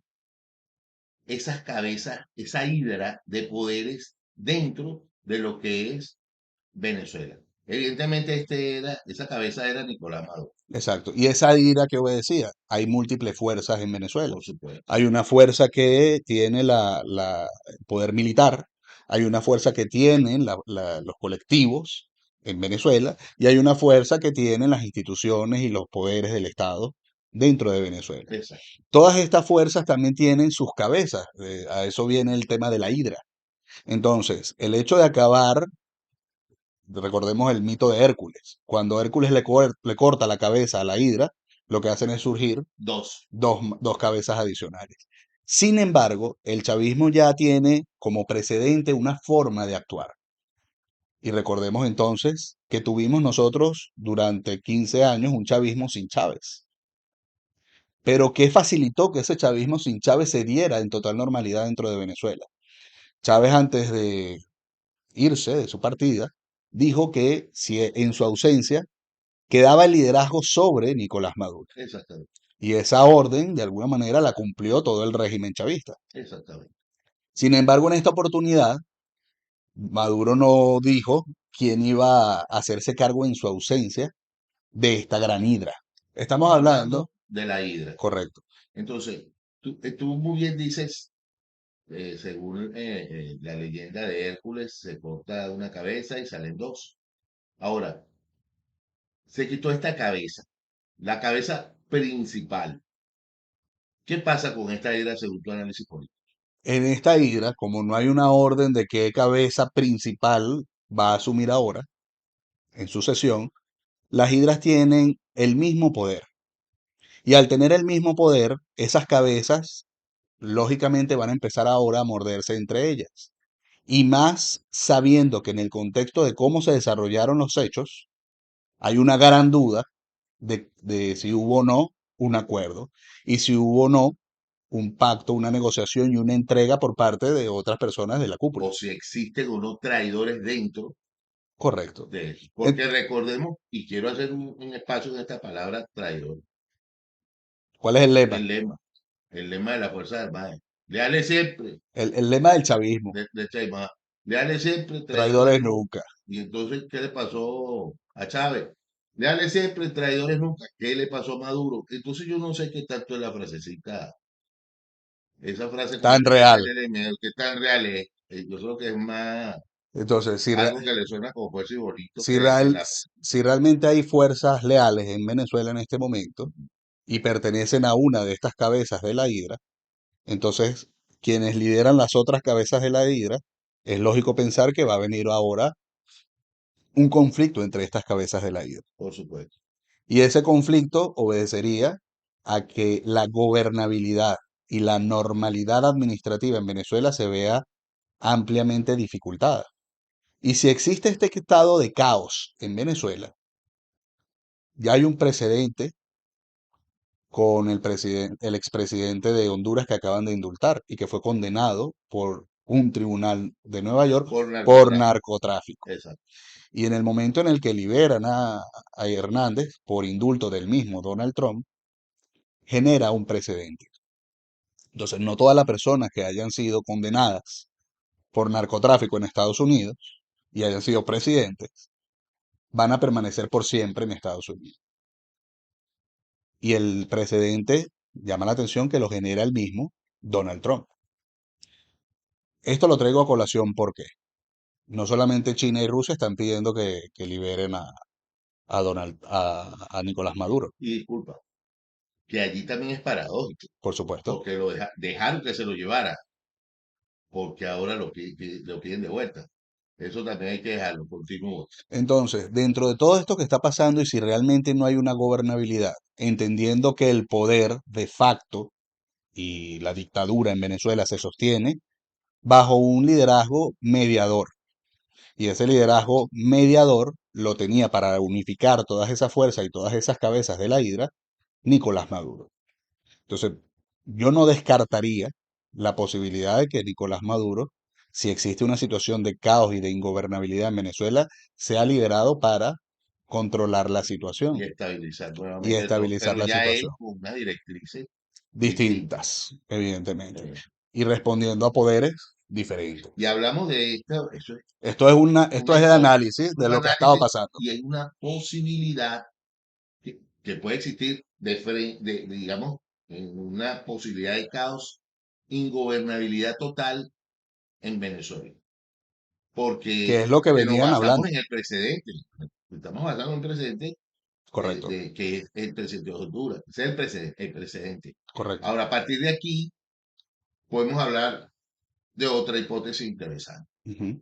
esas cabezas, esa hidra de poderes dentro de lo que es Venezuela. Evidentemente, esa cabeza era Nicolás Maduro, Exacto. Y esa ira que obedecía, hay múltiples fuerzas en Venezuela. por supuesto. Hay una fuerza que tiene el poder militar, hay una fuerza que tienen los colectivos en Venezuela y hay una fuerza que tienen las instituciones y los poderes del Estado dentro de Venezuela. Exacto. Todas estas fuerzas también tienen sus cabezas. A eso viene el tema de la hidra. Entonces, el hecho de acabar, recordemos el mito de Hércules. Cuando Hércules le corta la cabeza a la hidra, lo que hacen es surgir Dos. dos cabezas adicionales. Sin embargo, el chavismo ya tiene como precedente una forma de actuar. Y recordemos entonces que tuvimos nosotros durante 15 años un chavismo sin Chávez. Pero ¿qué facilitó que ese chavismo sin Chávez se diera en total normalidad dentro de Venezuela? Chávez, antes de irse de su partida, dijo que si en su ausencia quedaba el liderazgo sobre Nicolás Maduro. Exactamente. Y esa orden, de alguna manera, la cumplió todo el régimen chavista. Exactamente. Sin embargo, en esta oportunidad, Maduro no dijo quién iba a hacerse cargo en su ausencia de esta gran hidra. Estamos hablando, de la hidra. correcto, Entonces, tú muy bien dices, según la leyenda de Hércules, se corta una cabeza y salen dos. Ahora, se quitó esta cabeza, la cabeza principal. ¿Qué pasa con esta hidra según tu análisis político? en esta hidra, como no hay una orden de qué cabeza principal va a asumir ahora en sucesión, las hidras tienen el mismo poder. Y al tener el mismo poder, esas cabezas lógicamente van a empezar ahora a morderse entre ellas. Y más sabiendo que en el contexto de cómo se desarrollaron los hechos, hay una gran duda de si hubo o no un acuerdo y si hubo o no un pacto, una negociación y una entrega por parte de otras personas de la cúpula. O si existen unos traidores dentro Correcto. de eso. En- Porque recordemos, y quiero hacer un espacio en esta palabra traidor, ¿Cuál es el lema? el lema de las Fuerzas Armadas. Leales siempre, El lema del chavismo. de Chaimá, leales siempre, traidores Traidores nunca. nunca. Y entonces, ¿qué le pasó a Chávez? Leales siempre, traidores nunca. ¿Qué le pasó a Maduro? Entonces yo no sé qué tanto es la frasecita, esa frase como Tan que real. qué tan real es. Yo creo que es más Entonces, algo que le suena como fuerte y bonito si, que la... si realmente hay fuerzas leales en Venezuela en este momento y pertenecen a una de estas cabezas de la hidra, entonces quienes lideran las otras cabezas de la hidra, es lógico pensar que va a venir ahora un conflicto entre estas cabezas de la hidra. Por supuesto, Y ese conflicto obedecería a que la gobernabilidad y la normalidad administrativa en Venezuela se vea ampliamente dificultada. Y si existe este estado de caos en Venezuela, ya hay un precedente con el expresidente de Honduras que acaban de indultar y que fue condenado por un tribunal de Nueva York por por narcotráfico. narcotráfico. Exacto, Y en el momento en el que liberan a Hernández por indulto del mismo Donald Trump, genera un precedente. Entonces, no todas las personas que hayan sido condenadas por narcotráfico en Estados Unidos y hayan sido presidentes van a permanecer por siempre en Estados Unidos. Y el precedente llama la atención que lo genera el mismo Donald Trump. Esto lo traigo a colación, ¿por qué? No solamente China y Rusia están pidiendo que liberen a Nicolás Maduro, Y disculpa, que allí también es paradójico, por supuesto. porque dejaron que se lo llevara, porque ahora lo piden de vuelta. Eso también hay que dejarlo, continúo. Entonces, dentro de todo esto que está pasando y si realmente no hay una gobernabilidad, entendiendo que el poder de facto y la dictadura en Venezuela se sostiene bajo un liderazgo mediador. Y ese liderazgo mediador lo tenía para unificar todas esas fuerzas y todas esas cabezas de la hidra, Nicolás Maduro. Entonces, yo no descartaría la posibilidad de que Nicolás Maduro, si existe una situación de caos y de ingobernabilidad en Venezuela, sea liberado para controlar la Y situación estabilizar y nuevamente todo, estabilizar pero la ya él situación. con unas directrices distintas. Distintas, evidentemente. Eh, Y respondiendo a poderes diferentes. y hablamos de esto, eso es Esto una es el hipótesis, análisis un de lo que ha estado análisis pasando. y hay una posibilidad que puede existir digamos, en una posibilidad de caos, ingobernabilidad total en Venezuela. Que Porque es lo que nos venían basamos hablando. en el precedente. Estamos basando en el precedente Correcto, que es el presidente de Honduras. Ese es el precedente. correcto. Ahora, a partir de aquí, podemos hablar de otra hipótesis interesante. Ujú.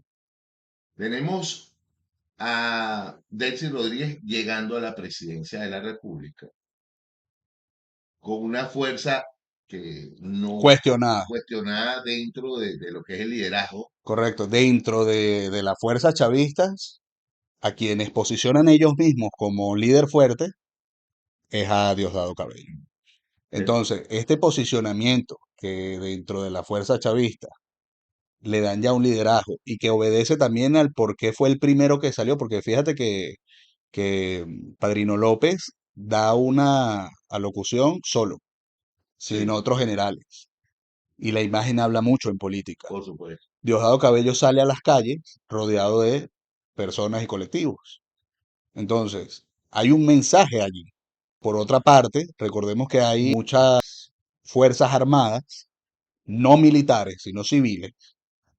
Tenemos a Delcy Rodríguez llegando a la presidencia de la República con una fuerza que no Cuestionada, cuestionada dentro de lo que es el liderazgo. correcto. Dentro de las fuerzas chavistas, a quienes posicionan ellos mismos como líder fuerte, es a Diosdado Cabello. de- Entonces, este posicionamiento que dentro de la fuerza chavista le dan ya un liderazgo y que obedece también al por qué fue el primero que salió, porque fíjate que Padrino López da una alocución solo, sin sí, otros generales. Y la imagen habla mucho en política. por supuesto. Diosdado Cabello sale a las calles rodeado de personas y colectivos. Entonces, hay un mensaje allí. Por otra parte, recordemos que hay muchas fuerzas armadas, no militares, sino civiles,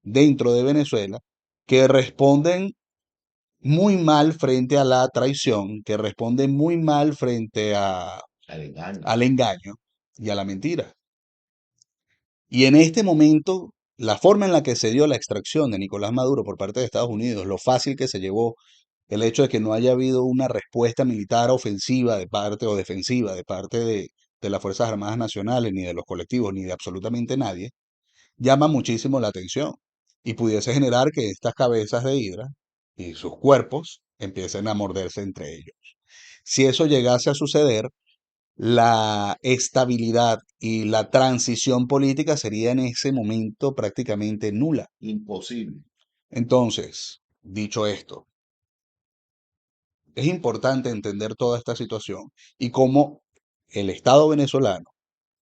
dentro de Venezuela, que responden muy mal frente a la traición, que responden muy mal frente Al engaño, al engaño y a la mentira. Y en este momento, la forma en la que se dio la extracción de Nicolás Maduro por parte de Estados Unidos, lo fácil que se llevó el hecho de que no haya habido una respuesta militar ofensiva de parte o defensiva de parte de las Fuerzas Armadas Nacionales, ni de los colectivos, ni de absolutamente nadie, llama muchísimo la atención y pudiese generar que estas cabezas de hidra y sus cuerpos empiecen a morderse entre ellos. Si eso llegase a suceder, la estabilidad y la transición política sería en ese momento prácticamente nula. imposible. Entonces, dicho esto, es importante entender toda esta situación y cómo el Estado venezolano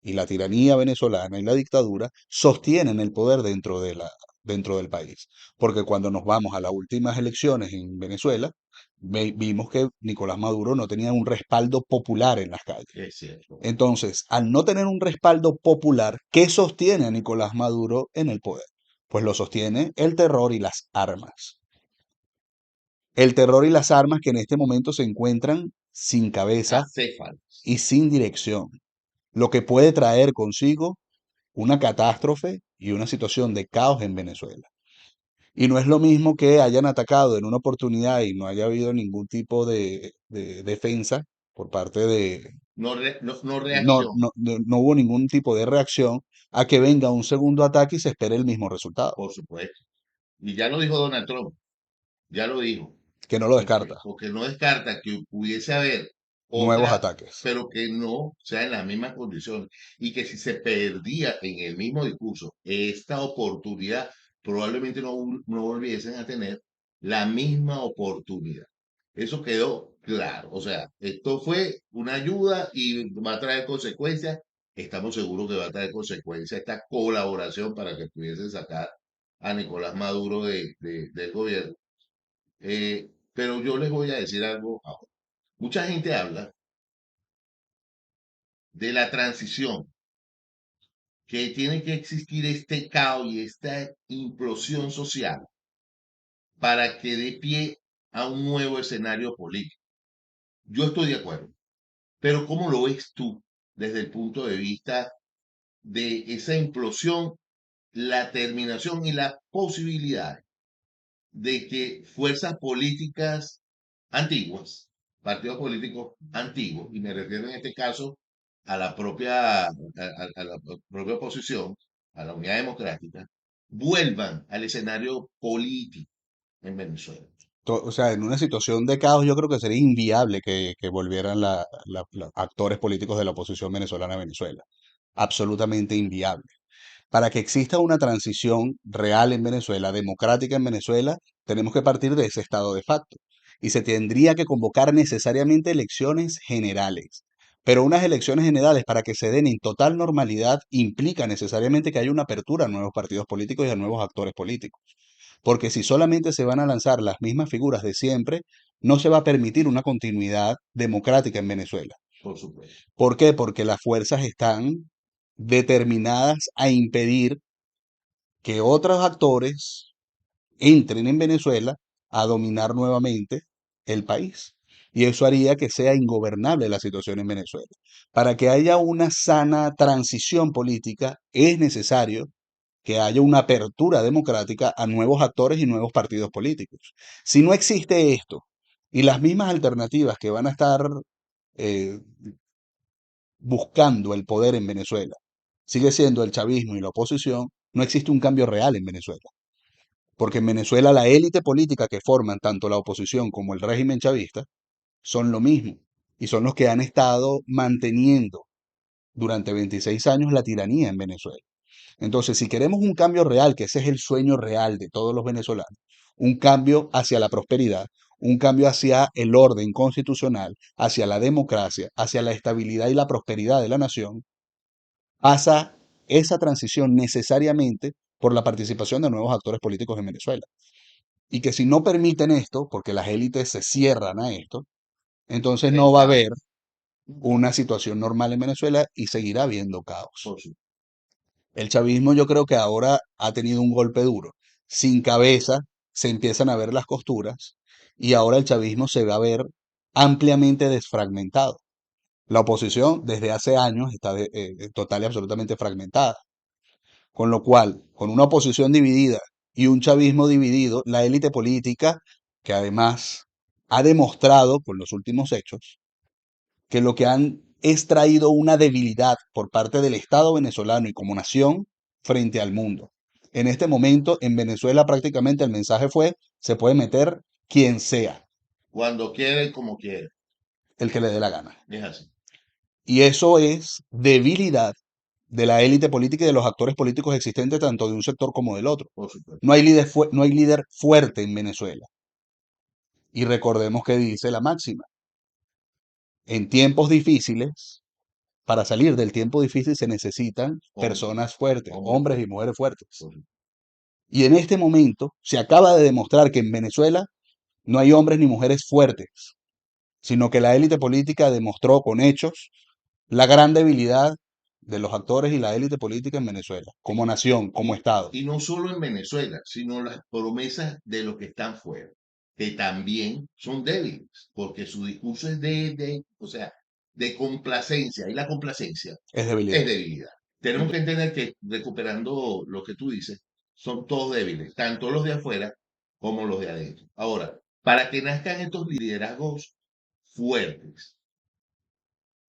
y la tiranía venezolana y la dictadura sostienen el poder dentro del país. Porque cuando nos vamos a las últimas elecciones en Venezuela, vimos que Nicolás Maduro no tenía un respaldo popular en las calles. Es cierto. Entonces, al no tener un respaldo popular, ¿qué sostiene a Nicolás Maduro en el poder? Pues lo sostiene el terror y las armas. El terror y las armas que en este momento se encuentran sin cabeza Acéfalos. y sin dirección, lo que puede traer consigo una catástrofe y una situación de caos en Venezuela. Y no es lo mismo que hayan atacado en una oportunidad y no haya habido ningún tipo de defensa por parte de, No reacción, no hubo ningún tipo de reacción a que venga un segundo ataque y se espere el mismo resultado, por supuesto. Y ya lo dijo Donald Trump, ya lo dijo, que no lo descarta. porque no descarta que pudiese haber Nuevos otra, ataques. pero que no sea en las mismas condiciones. Y que si se perdía en el mismo discurso esta oportunidad, probablemente no volviesen a tener la misma oportunidad. Eso quedó claro. O sea, esto fue una ayuda y va a traer consecuencias. Estamos seguros que va a traer consecuencias esta colaboración para que pudiesen sacar a Nicolás Maduro del gobierno. Pero yo les voy a decir algo ahora. Mucha gente habla de la transición, que tiene que existir este caos y esta implosión social para que dé pie a un nuevo escenario político. Yo estoy de acuerdo, pero ¿cómo lo ves tú desde el punto de vista de esa implosión, la terminación y la posibilidad de que fuerzas políticas antiguas, partidos políticos antiguos, y me refiero en este caso a la a la propia oposición, a la unidad democrática, vuelvan al escenario político en Venezuela? O sea, en una situación de caos yo creo que sería inviable que volvieran los actores políticos de la oposición venezolana a Venezuela. Absolutamente inviable. Para que exista una transición real en Venezuela, democrática en Venezuela, tenemos que partir de ese estado de facto. Y se tendría que convocar necesariamente elecciones generales. Pero unas elecciones generales para que se den en total normalidad implica necesariamente que haya una apertura a nuevos partidos políticos y a nuevos actores políticos. Porque si solamente se van a lanzar las mismas figuras de siempre, no se va a permitir una continuidad democrática en Venezuela. Por supuesto. ¿Por qué? Porque las fuerzas están determinadas a impedir que otros actores entren en Venezuela a dominar nuevamente el país. Y eso haría que sea ingobernable la situación en Venezuela. Para que haya una sana transición política, es necesario que haya una apertura democrática a nuevos actores y nuevos partidos políticos. Si no existe esto y las mismas alternativas que van a estar eh, buscando el poder en Venezuela sigue siendo el chavismo y la oposición, no existe un cambio real en Venezuela. Porque en Venezuela la élite política que forman tanto la oposición como el régimen chavista son lo mismo y son los que han estado manteniendo durante 26 años la tiranía en Venezuela. Entonces, si queremos un cambio real, que ese es el sueño real de todos los venezolanos, un cambio hacia la prosperidad, un cambio hacia el orden constitucional, hacia la democracia, hacia la estabilidad y la prosperidad de la nación, pasa esa transición necesariamente por la participación de nuevos actores políticos en Venezuela. Y que si no permiten esto, porque las élites se cierran a esto, entonces no El va a caos. haber una situación normal en Venezuela y seguirá habiendo caos. Por supuesto. El chavismo yo creo que ahora ha tenido un golpe duro. Sin cabeza se empiezan a ver las costuras y ahora el chavismo se va a ver ampliamente desfragmentado. La oposición desde hace años está total y absolutamente fragmentada. Con lo cual, con una oposición dividida y un chavismo dividido, la élite política, que además ha demostrado con los últimos hechos que lo que han es traído una debilidad por parte del Estado venezolano y como nación frente al mundo. En este momento, en Venezuela prácticamente el mensaje fue, se puede meter quien sea, Cuando quiera y como quiera. el que le dé la gana. Es así. Y eso es debilidad de la élite política y de los actores políticos existentes tanto de un sector como del otro. Por supuesto. No hay líder fuerte en Venezuela. Y recordemos que dice la máxima, en tiempos difíciles, para salir del tiempo difícil se necesitan Hombre, personas fuertes, hombre hombres y fuerte. mujeres fuertes. Por supuesto. Y en este momento se acaba de demostrar que en Venezuela no hay hombres ni mujeres fuertes, sino que la élite política demostró con hechos la gran debilidad de los actores y la élite política en Venezuela, como nación, como Estado. Y no solo en Venezuela, sino las promesas de los que están fuera, que también son débiles, porque su discurso es o sea, de complacencia, y la complacencia Es es debilidad. debilidad. Tenemos que entender que, recuperando lo que tú dices, son todos débiles, tanto los de afuera como los de adentro. Ahora, para que nazcan estos liderazgos fuertes,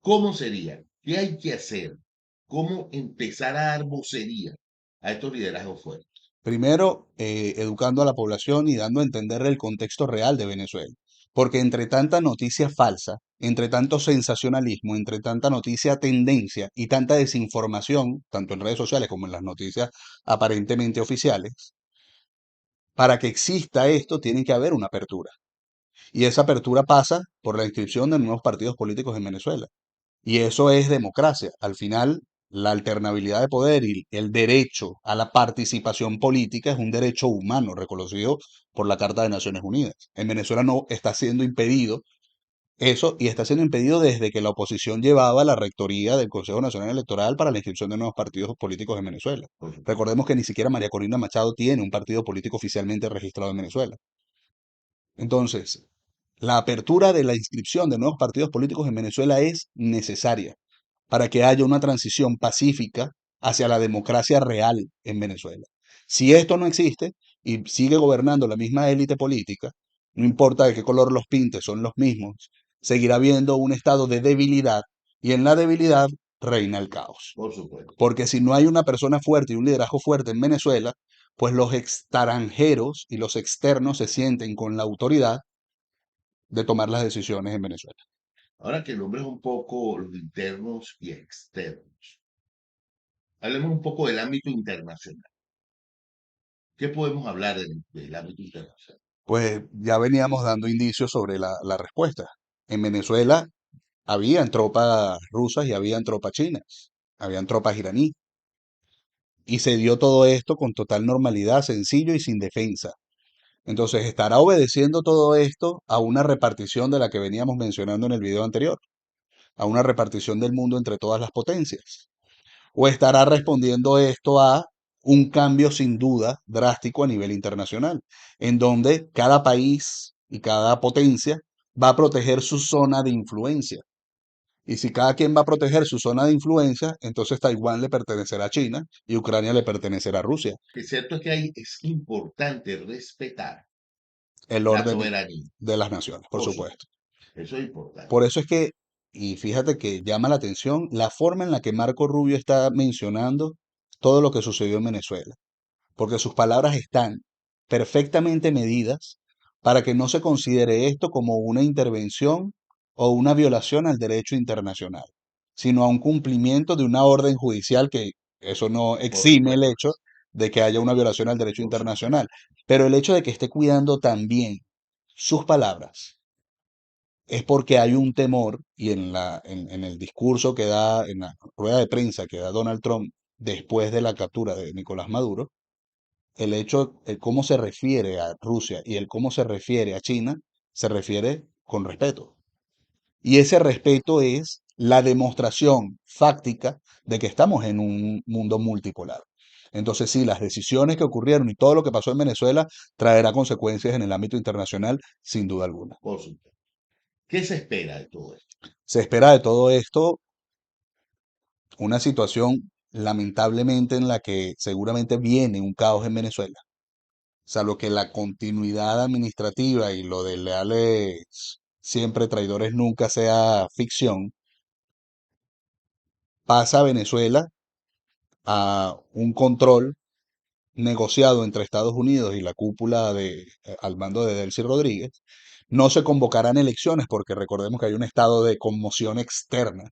¿cómo sería? ¿Qué hay que hacer? ¿Cómo empezar a dar vocería a estos liderazgos fuertes? Primero, educando a la población y dando a entender el contexto real de Venezuela. Porque entre tanta noticia falsa, entre tanto sensacionalismo, entre tanta noticia tendencia y tanta desinformación, tanto en redes sociales como en las noticias aparentemente oficiales, para que exista esto tiene que haber una apertura. Y esa apertura pasa por la inscripción de nuevos partidos políticos en Venezuela. Y eso es democracia. Al final, la alternabilidad de poder y el derecho a la participación política es un derecho humano reconocido por la Carta de Naciones Unidas. En Venezuela no está siendo impedido eso y está siendo impedido desde que la oposición llevaba la rectoría del Consejo Nacional Electoral para la inscripción de nuevos partidos políticos en Venezuela. Recordemos que ni siquiera María Corina Machado tiene un partido político oficialmente registrado en Venezuela. Entonces, la apertura de la inscripción de nuevos partidos políticos en Venezuela es necesaria para que haya una transición pacífica hacia la democracia real en Venezuela. Si esto no existe y sigue gobernando la misma élite política, no importa de qué color los pintes, son los mismos, seguirá habiendo un estado de debilidad y en la debilidad reina el caos. Por supuesto. Porque si no hay una persona fuerte y un liderazgo fuerte en Venezuela, pues los extranjeros y los externos se sienten con la autoridad de tomar las decisiones en Venezuela. Ahora que nombres un poco los internos y externos, hablemos un poco del ámbito internacional. ¿Qué podemos hablar del ámbito internacional? Pues ya veníamos dando indicios sobre la respuesta. En Venezuela habían tropas rusas y habían tropas chinas, habían tropas iraníes. Y se dio todo esto con total normalidad, sencillo y sin defensa. Entonces, ¿estará obedeciendo todo esto a una repartición de la que veníamos mencionando en el video anterior? ¿A una repartición del mundo entre todas las potencias? ¿O estará respondiendo esto a un cambio sin duda drástico a nivel internacional, en donde cada país y cada potencia va a proteger su zona de influencia? Y si cada quien va a proteger su zona de influencia, entonces Taiwán le pertenecerá a China y Ucrania le pertenecerá a Rusia. Es cierto que es importante respetar El la orden soberanía, de las naciones, por por supuesto. supuesto. Eso es importante. Por eso es que, y fíjate que llama la atención la forma en la que Marco Rubio está mencionando todo lo que sucedió en Venezuela, porque sus palabras están perfectamente medidas para que no se considere esto como una intervención o una violación al derecho internacional, sino a un cumplimiento de una orden judicial que eso no Por exime el supuesto, hecho de que haya una violación al derecho por supuesto. internacional. Pero el hecho de que esté cuidando también sus palabras es porque hay un temor y en el discurso que da, en la rueda de prensa que da Donald Trump después de la captura de Nicolás Maduro, el hecho, el cómo se refiere a Rusia y el cómo se refiere a China, se refiere con respeto. Y ese respeto es la demostración fáctica de que estamos en un mundo multipolar. Entonces, sí, las decisiones que ocurrieron y todo lo que pasó en Venezuela traerá consecuencias en el ámbito internacional, sin duda alguna. Por supuesto. ¿Qué se espera de todo esto? Se espera de todo esto una situación lamentablemente en la que seguramente viene un caos en Venezuela, salvo que la continuidad administrativa y lo de leales siempre traidores nunca sea ficción, pasa a Venezuela a un control negociado entre Estados Unidos y la cúpula al mando de Delcy Rodríguez. No se convocarán elecciones porque recordemos que hay un estado de conmoción externa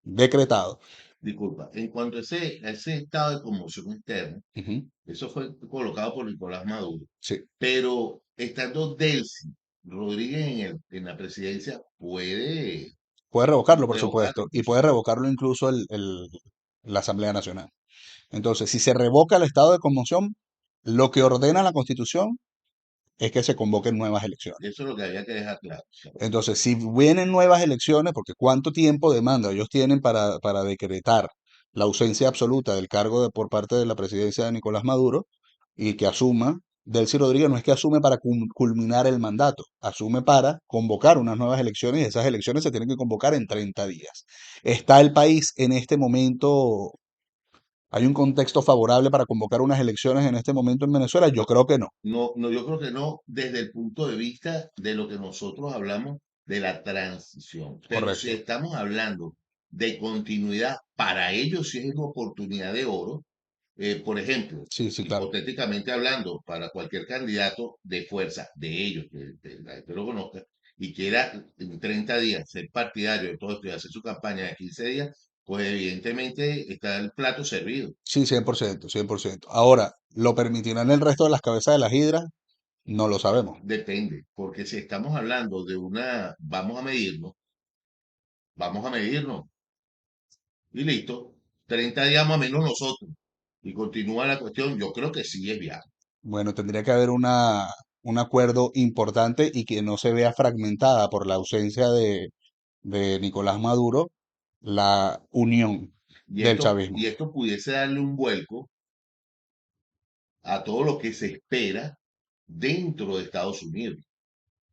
decretado. Disculpa, en cuanto a ese estado de conmoción interna, Ujú, eso fue colocado por Nicolás Maduro, sí. pero estando Delcy Rodríguez en la presidencia, Puede revocarlo, por supuesto, revocarlo, y por puede supuesto. revocarlo incluso la Asamblea Nacional. Entonces, si se revoca el estado de conmoción, lo que ordena la Constitución es que se convoquen nuevas elecciones. Eso es lo que había que dejar claro. Entonces, si vienen nuevas elecciones, porque ¿cuánto tiempo demanda ellos tienen para decretar la ausencia absoluta del cargo por parte de la presidencia de Nicolás Maduro y que asuma, Delcy Rodríguez no es que asume para culminar el mandato, asume para convocar unas nuevas elecciones y esas elecciones se tienen que convocar en 30 días. ¿Está el país en este momento, hay un contexto favorable para convocar unas elecciones en este momento en Venezuela? Yo creo que no. No, no, yo creo que no desde el punto de vista de lo que nosotros hablamos de la transición. Pero si Correcto. estamos hablando de continuidad, para ellos sí es una oportunidad de oro. Por ejemplo, Sí, sí, claro. hipotéticamente hablando, para cualquier candidato de fuerza de ellos, que la gente lo conozca, y quiera en 30 días ser partidario de todo esto y hacer su campaña de 15 días, pues evidentemente está el plato servido. Sí, 100%, 100%. Ahora, ¿lo permitirán el resto de las cabezas de las hidras? No lo sabemos. Depende, porque si estamos hablando de vamos a medirnos y listo. 30 días más o menos nosotros. Y continúa la cuestión, yo creo que sí es viable. Bueno, tendría que haber un acuerdo importante y que no se vea fragmentada por la ausencia de Nicolás Maduro la unión del chavismo. Y esto pudiese darle un vuelco a todo lo que se espera dentro de Estados Unidos.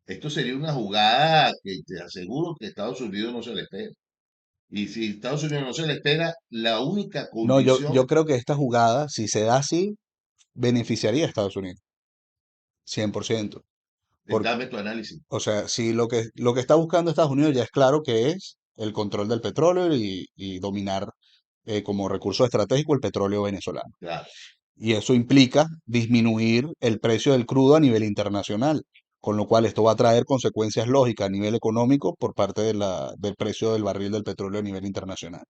Esto sería una jugada que te aseguro que Estados Unidos no se le espera. Y si Estados Unidos no se le espera, la única No, yo condición, creo que esta jugada, si se da así, beneficiaría a Estados Unidos, 100%. Por, dame tu análisis, o sea, si lo que está buscando Estados Unidos ya es claro que es el control del petróleo y dominar como recurso estratégico el petróleo venezolano. claro. Y eso implica disminuir el precio del crudo a nivel internacional, con lo cual esto va a traer consecuencias lógicas a nivel económico por parte del precio del barril del petróleo a nivel internacional.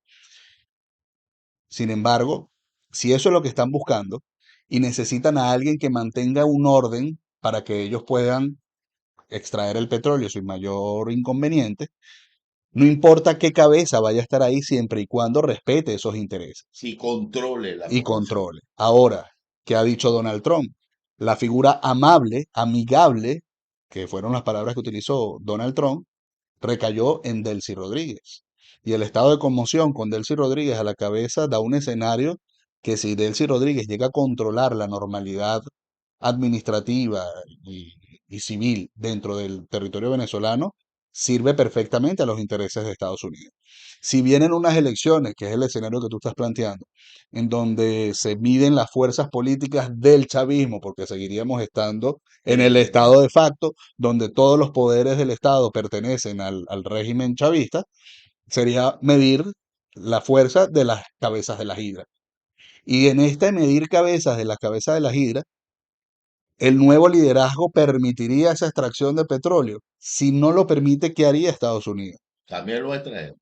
Sin embargo, si eso es lo que están buscando y necesitan a alguien que mantenga un orden para que ellos puedan extraer el petróleo sin mayor inconveniente, no importa qué cabeza vaya a estar ahí siempre y cuando respete esos intereses Y controle la y población. controle. Ahora, ¿qué ha dicho Donald Trump? La figura amable, amigable, que fueron las palabras que utilizó Donald Trump, recayó en Delcy Rodríguez. Y el estado de conmoción con Delcy Rodríguez a la cabeza da un escenario que si Delcy Rodríguez llega a controlar la normalidad administrativa y, y civil dentro del territorio venezolano, sirve perfectamente a los intereses de Estados Unidos. Si vienen unas elecciones, que es el escenario que tú estás planteando, en donde se miden las fuerzas políticas del chavismo, porque seguiríamos estando en el estado Evidentemente. de facto, donde todos los poderes del Estado pertenecen al régimen chavista, sería medir la fuerza de las cabezas de las hidras. Y en este medir cabezas de las cabezas de las hidras, el nuevo liderazgo permitiría esa extracción de petróleo. Si no lo permite, ¿qué haría Estados Unidos? También lo va a traer.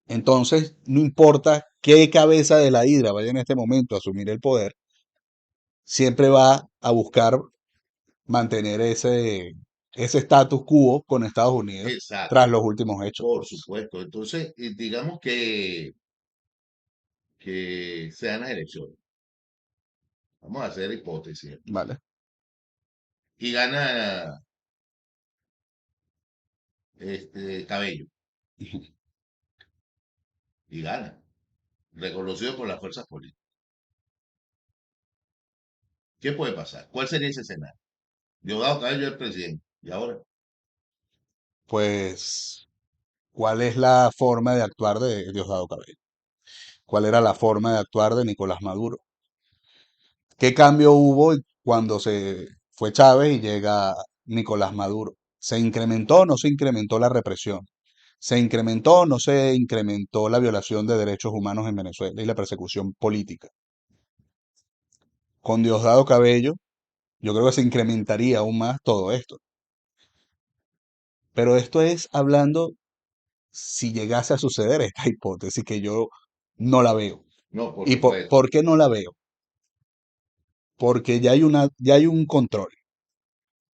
Entonces, no importa qué cabeza de la hidra vaya en este momento a asumir el poder, siempre va a buscar mantener ese status quo con Estados Unidos tras Exacto, los últimos hechos, por pues. supuesto. Entonces, digamos que sean las elecciones. Vamos a hacer hipótesis aquí. Vale. Y gana Cabello. Y gana. Reconocido por las fuerzas políticas. ¿Qué puede pasar? ¿Cuál sería ese escenario? Diosdado Cabello es el presidente. Y ahora, Pues, ¿cuál es la forma de actuar de Diosdado Cabello? ¿Cuál era la forma de actuar de Nicolás Maduro? ¿Qué cambio hubo cuando se fue Chávez y llega Nicolás Maduro? ¿Se incrementó o no se incrementó la represión? ¿Se incrementó o no se incrementó la violación de derechos humanos en Venezuela y la persecución política? Con Diosdado Cabello, yo creo que se incrementaría aún más todo esto. Pero esto es hablando si llegase a suceder esta hipótesis que yo no la veo. no, por ¿Y supuesto. por qué no la veo? Porque ya hay un control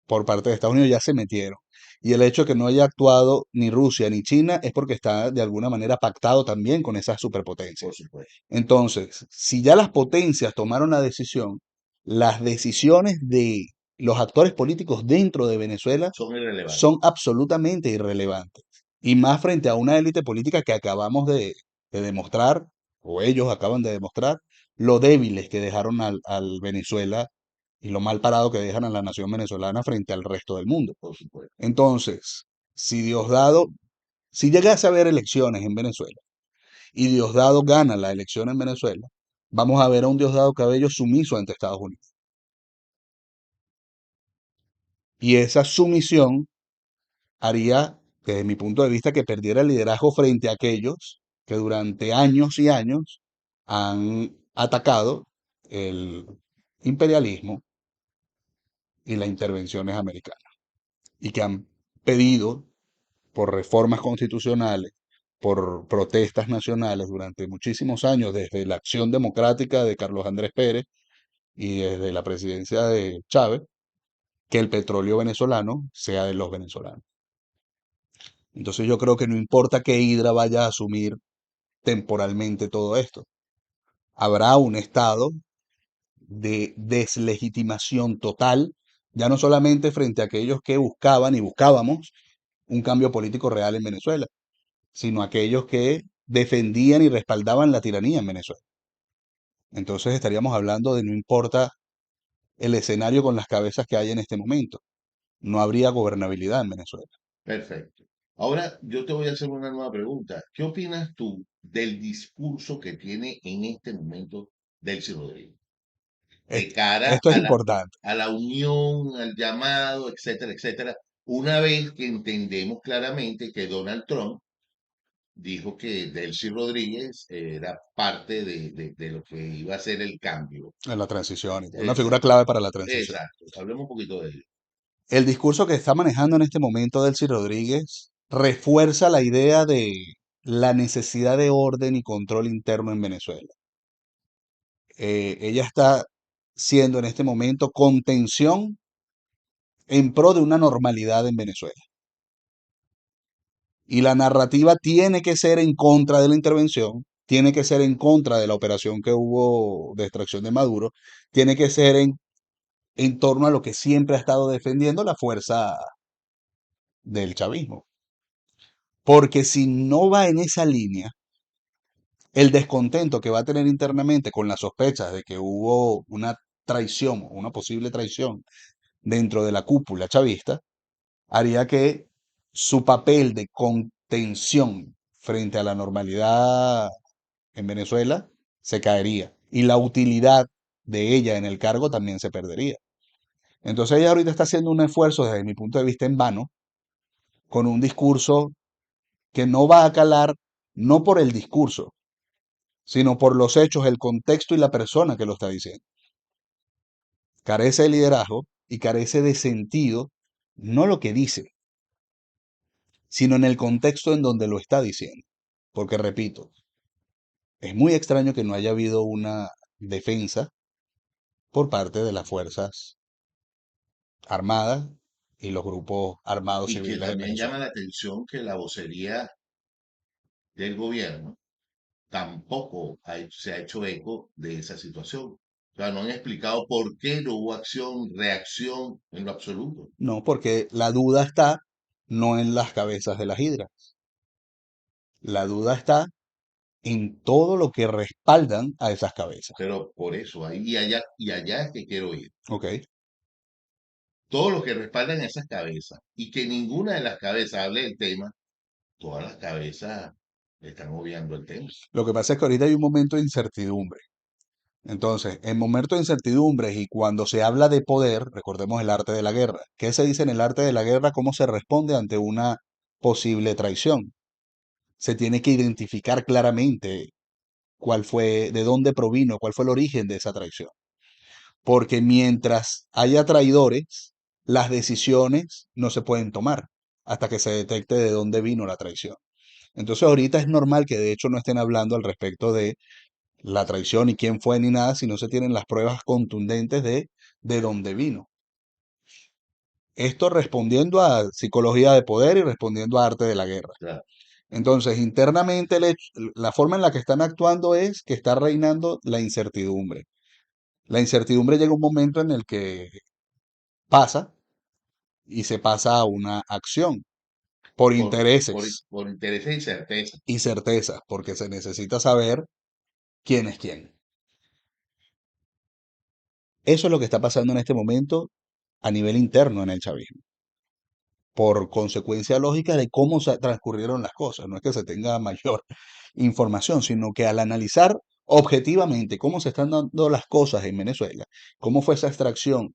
por parte de Estados Unidos, ya se metieron. Y el hecho de que no haya actuado ni Rusia ni China es porque está de alguna manera pactado también con esas superpotencias. Por supuesto. Entonces, si ya las potencias tomaron la decisión, las decisiones de los actores políticos dentro de Venezuela Son irrelevantes. son absolutamente irrelevantes. Y más frente a una élite política que acabamos de demostrar, o ellos acaban de demostrar, lo débiles que dejaron al Venezuela y lo mal parado que dejan a la nación venezolana frente al resto del mundo. Por supuesto. Entonces, si Diosdado, si llegase a haber elecciones en Venezuela y Diosdado gana la elección en Venezuela, vamos a ver a un Diosdado Cabello sumiso ante Estados Unidos. Y esa sumisión haría, desde mi punto de vista, que perdiera el liderazgo frente a aquellos que durante años y años han atacado el imperialismo y las intervenciones americanas y que han pedido por reformas constitucionales, por protestas nacionales durante muchísimos años, desde la acción democrática de Carlos Andrés Pérez y desde la presidencia de Chávez, que el petróleo venezolano sea de los venezolanos. Entonces yo creo que no importa que Hidra vaya a asumir temporalmente todo esto, habrá un estado de deslegitimación total, ya no solamente frente a aquellos que buscaban y buscábamos un cambio político real en Venezuela, sino aquellos que defendían y respaldaban la tiranía en Venezuela. Entonces estaríamos hablando de no importa el escenario con las cabezas que hay en este momento. no habría gobernabilidad en Venezuela. Perfecto. Ahora yo te voy a hacer una nueva pregunta. ¿Qué opinas tú del discurso que tiene en este momento Delcy Rodríguez? De cara Esto es importante. a la unión, al llamado, etcétera, etcétera, una vez que entendemos claramente que Donald Trump dijo que Delcy Rodríguez era parte de lo que iba a ser el cambio. En la transición, y una figura Exacto, clave para la transición. exacto. Hablemos un poquito de ello. El discurso que está manejando en este momento Delcy Rodríguez refuerza la idea de la necesidad de orden y control interno en Venezuela. Ella está siendo en este momento contención en pro de una normalidad en Venezuela. Y la narrativa tiene que ser en contra de la intervención, tiene que ser en contra de la operación que hubo de extracción de Maduro, tiene que ser en torno a lo que siempre ha estado defendiendo la fuerza del chavismo. Porque si no va en esa línea, el descontento que va a tener internamente con las sospechas de que hubo una traición, una posible traición dentro de la cúpula chavista, haría que su papel de contención frente a la normalidad en Venezuela se caería y la utilidad de ella en el cargo también se perdería. Entonces ella ahorita está haciendo un esfuerzo desde mi punto de vista en vano, con un discurso que no va a calar no por el discurso, sino por los hechos, el contexto y la persona que lo está diciendo. Carece de liderazgo y carece de sentido, no lo que dice, sino en el contexto en donde lo está diciendo. Porque repito, es muy extraño que no haya habido una defensa por parte de las Fuerzas Armadas y los grupos armados Y que civiles en también llama Venezuela. la atención que la vocería del gobierno tampoco se ha hecho eco de esa situación. O sea, no han explicado por qué no hubo acción, reacción en lo absoluto. No, porque la duda está no en las cabezas de las hidras. La duda está en todo lo que respaldan a esas cabezas. Pero por eso, ahí y allá es que quiero ir. ¿Ok? Todos los que respaldan esas cabezas y que ninguna de las cabezas hable del tema, todas las cabezas están obviando el tema. Lo que pasa es que ahorita hay un momento de incertidumbre. Entonces, en momentos de incertidumbre y cuando se habla de poder, recordemos el arte de la guerra. ¿Qué se dice en el arte de la guerra? ¿Cómo se responde ante una posible traición? Se tiene que identificar claramente cuál fue, de dónde provino, cuál fue el origen de esa traición. Porque mientras haya traidores, las decisiones no se pueden tomar hasta que se detecte de dónde vino la traición. Entonces ahorita es normal que de hecho no estén hablando al respecto de la traición y quién fue ni nada, si no se tienen las pruebas contundentes de dónde vino. Esto respondiendo a psicología de poder y respondiendo a arte de la guerra. Claro. Entonces, internamente la forma en la que están actuando es que está reinando la incertidumbre. La incertidumbre llega un momento en el que pasa y se pasa a una acción por intereses Por intereses y certeza. y certezas, porque se necesita saber quién es quién. Eso es lo que está pasando en este momento a nivel interno en el chavismo, por consecuencia lógica de cómo se transcurrieron las cosas. No es que se tenga mayor información, sino que al analizar objetivamente cómo se están dando las cosas en Venezuela, cómo fue esa extracción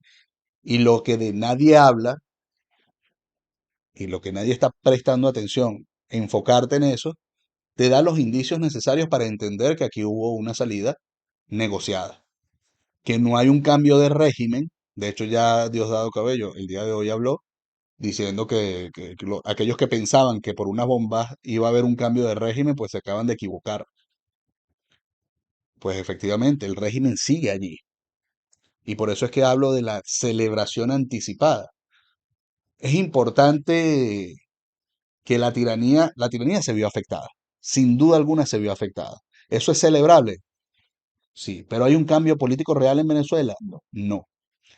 y lo que de nadie habla y lo que nadie está prestando atención, enfocarte en eso, te da los indicios necesarios para entender que aquí hubo una salida negociada, que no hay un cambio de régimen. De hecho, ya Diosdado Cabello el día de hoy habló diciendo que aquellos que pensaban que por unas bombas iba a haber un cambio de régimen, pues se acaban de equivocar. Pues efectivamente, el régimen sigue allí. Y por eso es que hablo de la celebración anticipada. Es importante que la tiranía se vio afectada. Sin duda alguna se vio afectada. ¿Eso es celebrable? Sí, pero ¿hay un cambio político real en Venezuela? No. No.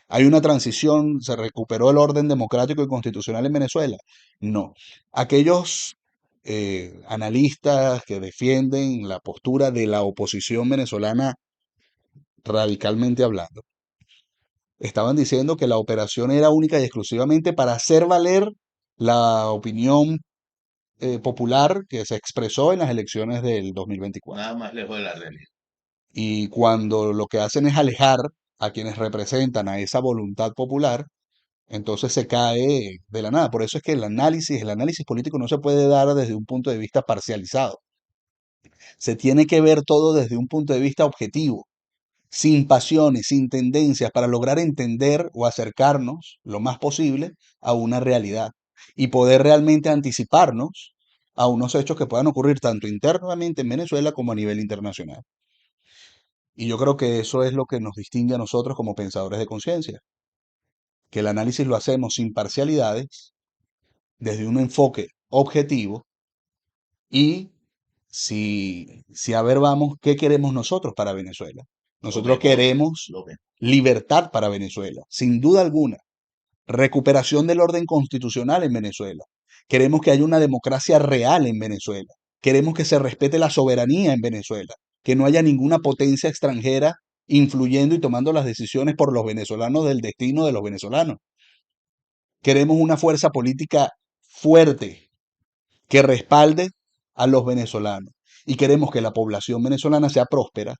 ¿Hay una transición? ¿Se recuperó el orden democrático y constitucional en Venezuela? No. Aquellos analistas que defienden la postura de la oposición venezolana radicalmente hablando, estaban diciendo que la operación era única y exclusivamente para hacer valer la opinión popular que se expresó en las elecciones del 2024. Nada más lejos de la realidad. Y cuando lo que hacen es alejar a quienes representan a esa voluntad popular, entonces se cae de la nada. Por eso es que el análisis político no se puede dar desde un punto de vista parcializado. Se tiene que ver todo desde un punto de vista objetivo, sin pasiones, sin tendencias, para lograr entender o acercarnos lo más posible a una realidad y poder realmente anticiparnos a unos hechos que puedan ocurrir tanto internamente en Venezuela como a nivel internacional. Y yo creo que eso es lo que nos distingue a nosotros como pensadores de conciencia, que el análisis lo hacemos sin parcialidades, desde un enfoque objetivo y si a ver vamos, ¿qué queremos nosotros para Venezuela? Lo Nosotros mejor, queremos lo mejor. libertad para Venezuela, sin duda alguna, recuperación del orden constitucional en Venezuela. Queremos que haya una democracia real en Venezuela. Queremos que se respete la soberanía en Venezuela, que no haya ninguna potencia extranjera influyendo y tomando las decisiones por los venezolanos del destino de los venezolanos. Queremos una fuerza política fuerte que respalde a los venezolanos. Y queremos que la población venezolana sea próspera,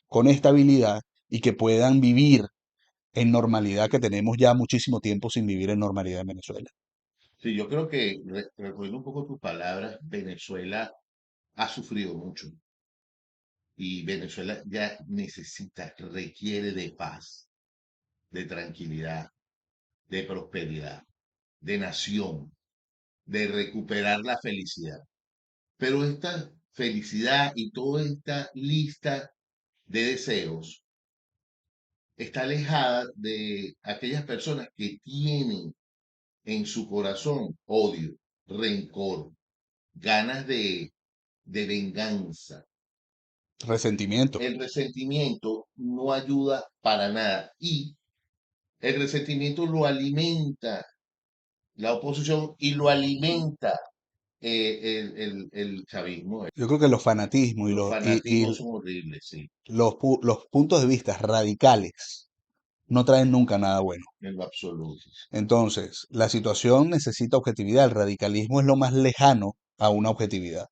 con estabilidad y que puedan vivir en normalidad, que tenemos ya muchísimo tiempo sin vivir en normalidad en Venezuela. Sí, yo creo que, recogiendo un poco tus palabras, Venezuela ha sufrido mucho y Venezuela ya necesita, requiere de paz, de tranquilidad, de prosperidad, de nación, de recuperar la felicidad. Pero esta felicidad y toda esta lista de deseos está alejada de aquellas personas que tienen en su corazón odio, rencor, ganas de venganza. Resentimiento. El resentimiento no ayuda para nada y el resentimiento lo alimenta la oposición y lo alimenta el chavismo. Yo creo que los fanatismos Los y fanatismos son horribles, sí, los puntos de vista radicales no traen nunca nada bueno. en lo absoluto. Entonces, la situación necesita objetividad. El radicalismo es lo más lejano a una objetividad.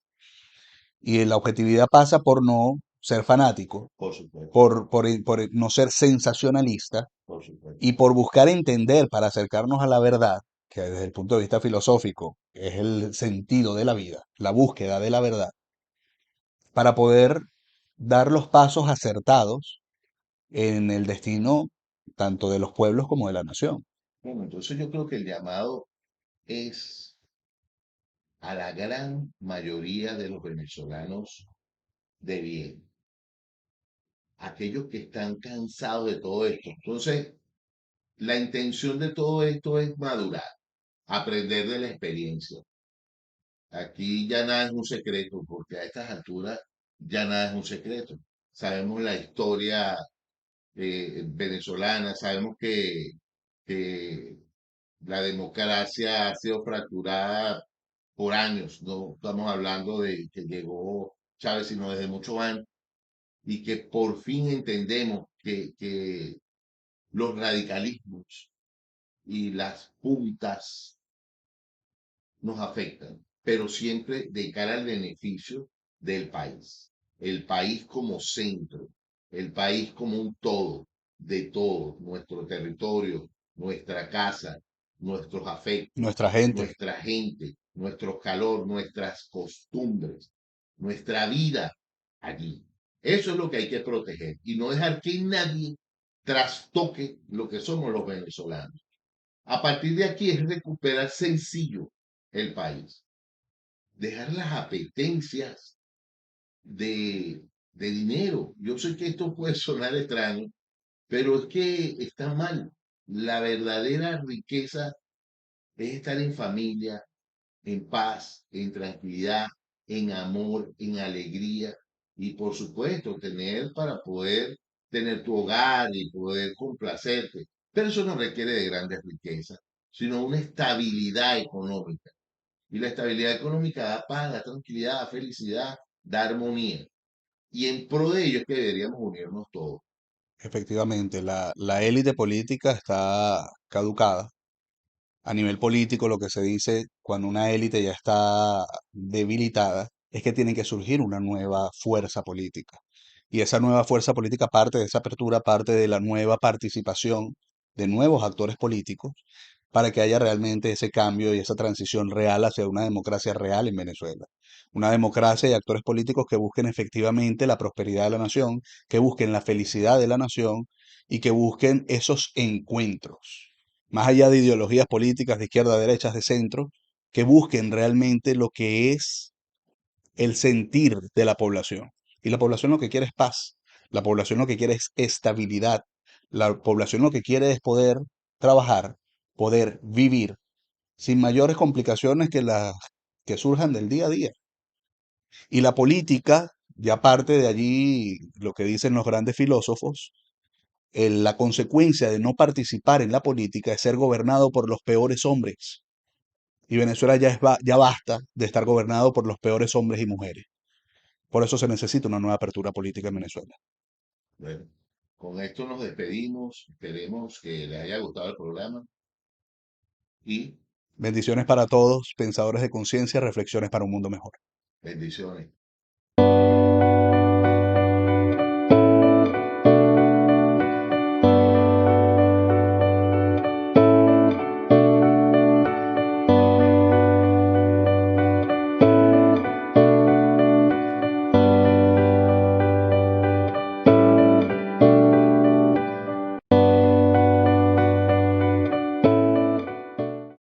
Y la objetividad pasa por no ser fanático, Por supuesto, por no ser sensacionalista por supuesto. y por buscar entender para acercarnos a la verdad, que desde el punto de vista filosófico es el sentido de la vida, la búsqueda de la verdad, para poder dar los pasos acertados en el destino tanto de los pueblos como de la nación. Bueno, entonces yo creo que el llamado es a la gran mayoría de los venezolanos de bien, aquellos que están cansados de todo esto. Entonces, la intención de todo esto es madurar, aprender de la experiencia. Aquí ya nada es un secreto, porque a estas alturas ya nada es un secreto. Sabemos la historia venezolana, sabemos que la democracia ha sido fracturada por años, no estamos hablando de que llegó Chávez, sino desde mucho antes, y que por fin entendemos que los radicalismos y las puntas nos afectan, pero siempre de cara al beneficio del país. El país como centro, el país como un todo, de todo, nuestro territorio, nuestra casa, nuestros afectos, Nuestra gente, nuestra gente, nuestro calor, nuestras costumbres, nuestra vida allí. Eso es lo que hay que proteger y no dejar que nadie trastoque lo que somos los venezolanos. A partir de aquí es recuperar sencillo el país, dejar las apetencias de dinero. Yo sé que esto puede sonar extraño, pero es que está mal. La verdadera riqueza es estar en familia, en paz, en tranquilidad, en amor, en alegría y por supuesto tener para poder tener tu hogar y poder complacerte. Pero eso no requiere de grandes riquezas, sino una estabilidad económica. Y la estabilidad económica da paz, da tranquilidad, da felicidad, da armonía. Y en pro de ello es que deberíamos unirnos todos. Efectivamente, la élite política está caducada. A nivel político, lo que se dice cuando una élite ya está debilitada es que tiene que surgir una nueva fuerza política. Y esa nueva fuerza política parte de esa apertura, parte de la nueva participación de nuevos actores políticos para que haya realmente ese cambio y esa transición real hacia una democracia real en Venezuela. Una democracia y actores políticos que busquen efectivamente la prosperidad de la nación, que busquen la felicidad de la nación y que busquen esos encuentros más allá de ideologías políticas de izquierda, derecha, de centro, que busquen realmente lo que es el sentir de la población. Y la población lo que quiere es paz, la población lo que quiere es estabilidad, la población lo que quiere es poder trabajar, poder vivir sin mayores complicaciones que las que surjan del día a día. Y la política, ya parte de allí lo que dicen los grandes filósofos, la consecuencia de no participar en la política es ser gobernado por los peores hombres. Y Venezuela ya basta de estar gobernado por los peores hombres y mujeres. Por eso se necesita una nueva apertura política en Venezuela. Bueno, con esto nos despedimos. Esperemos que les haya gustado el programa y Bendiciones para todos, pensadores de conciencia, reflexiones para un mundo mejor. bendiciones.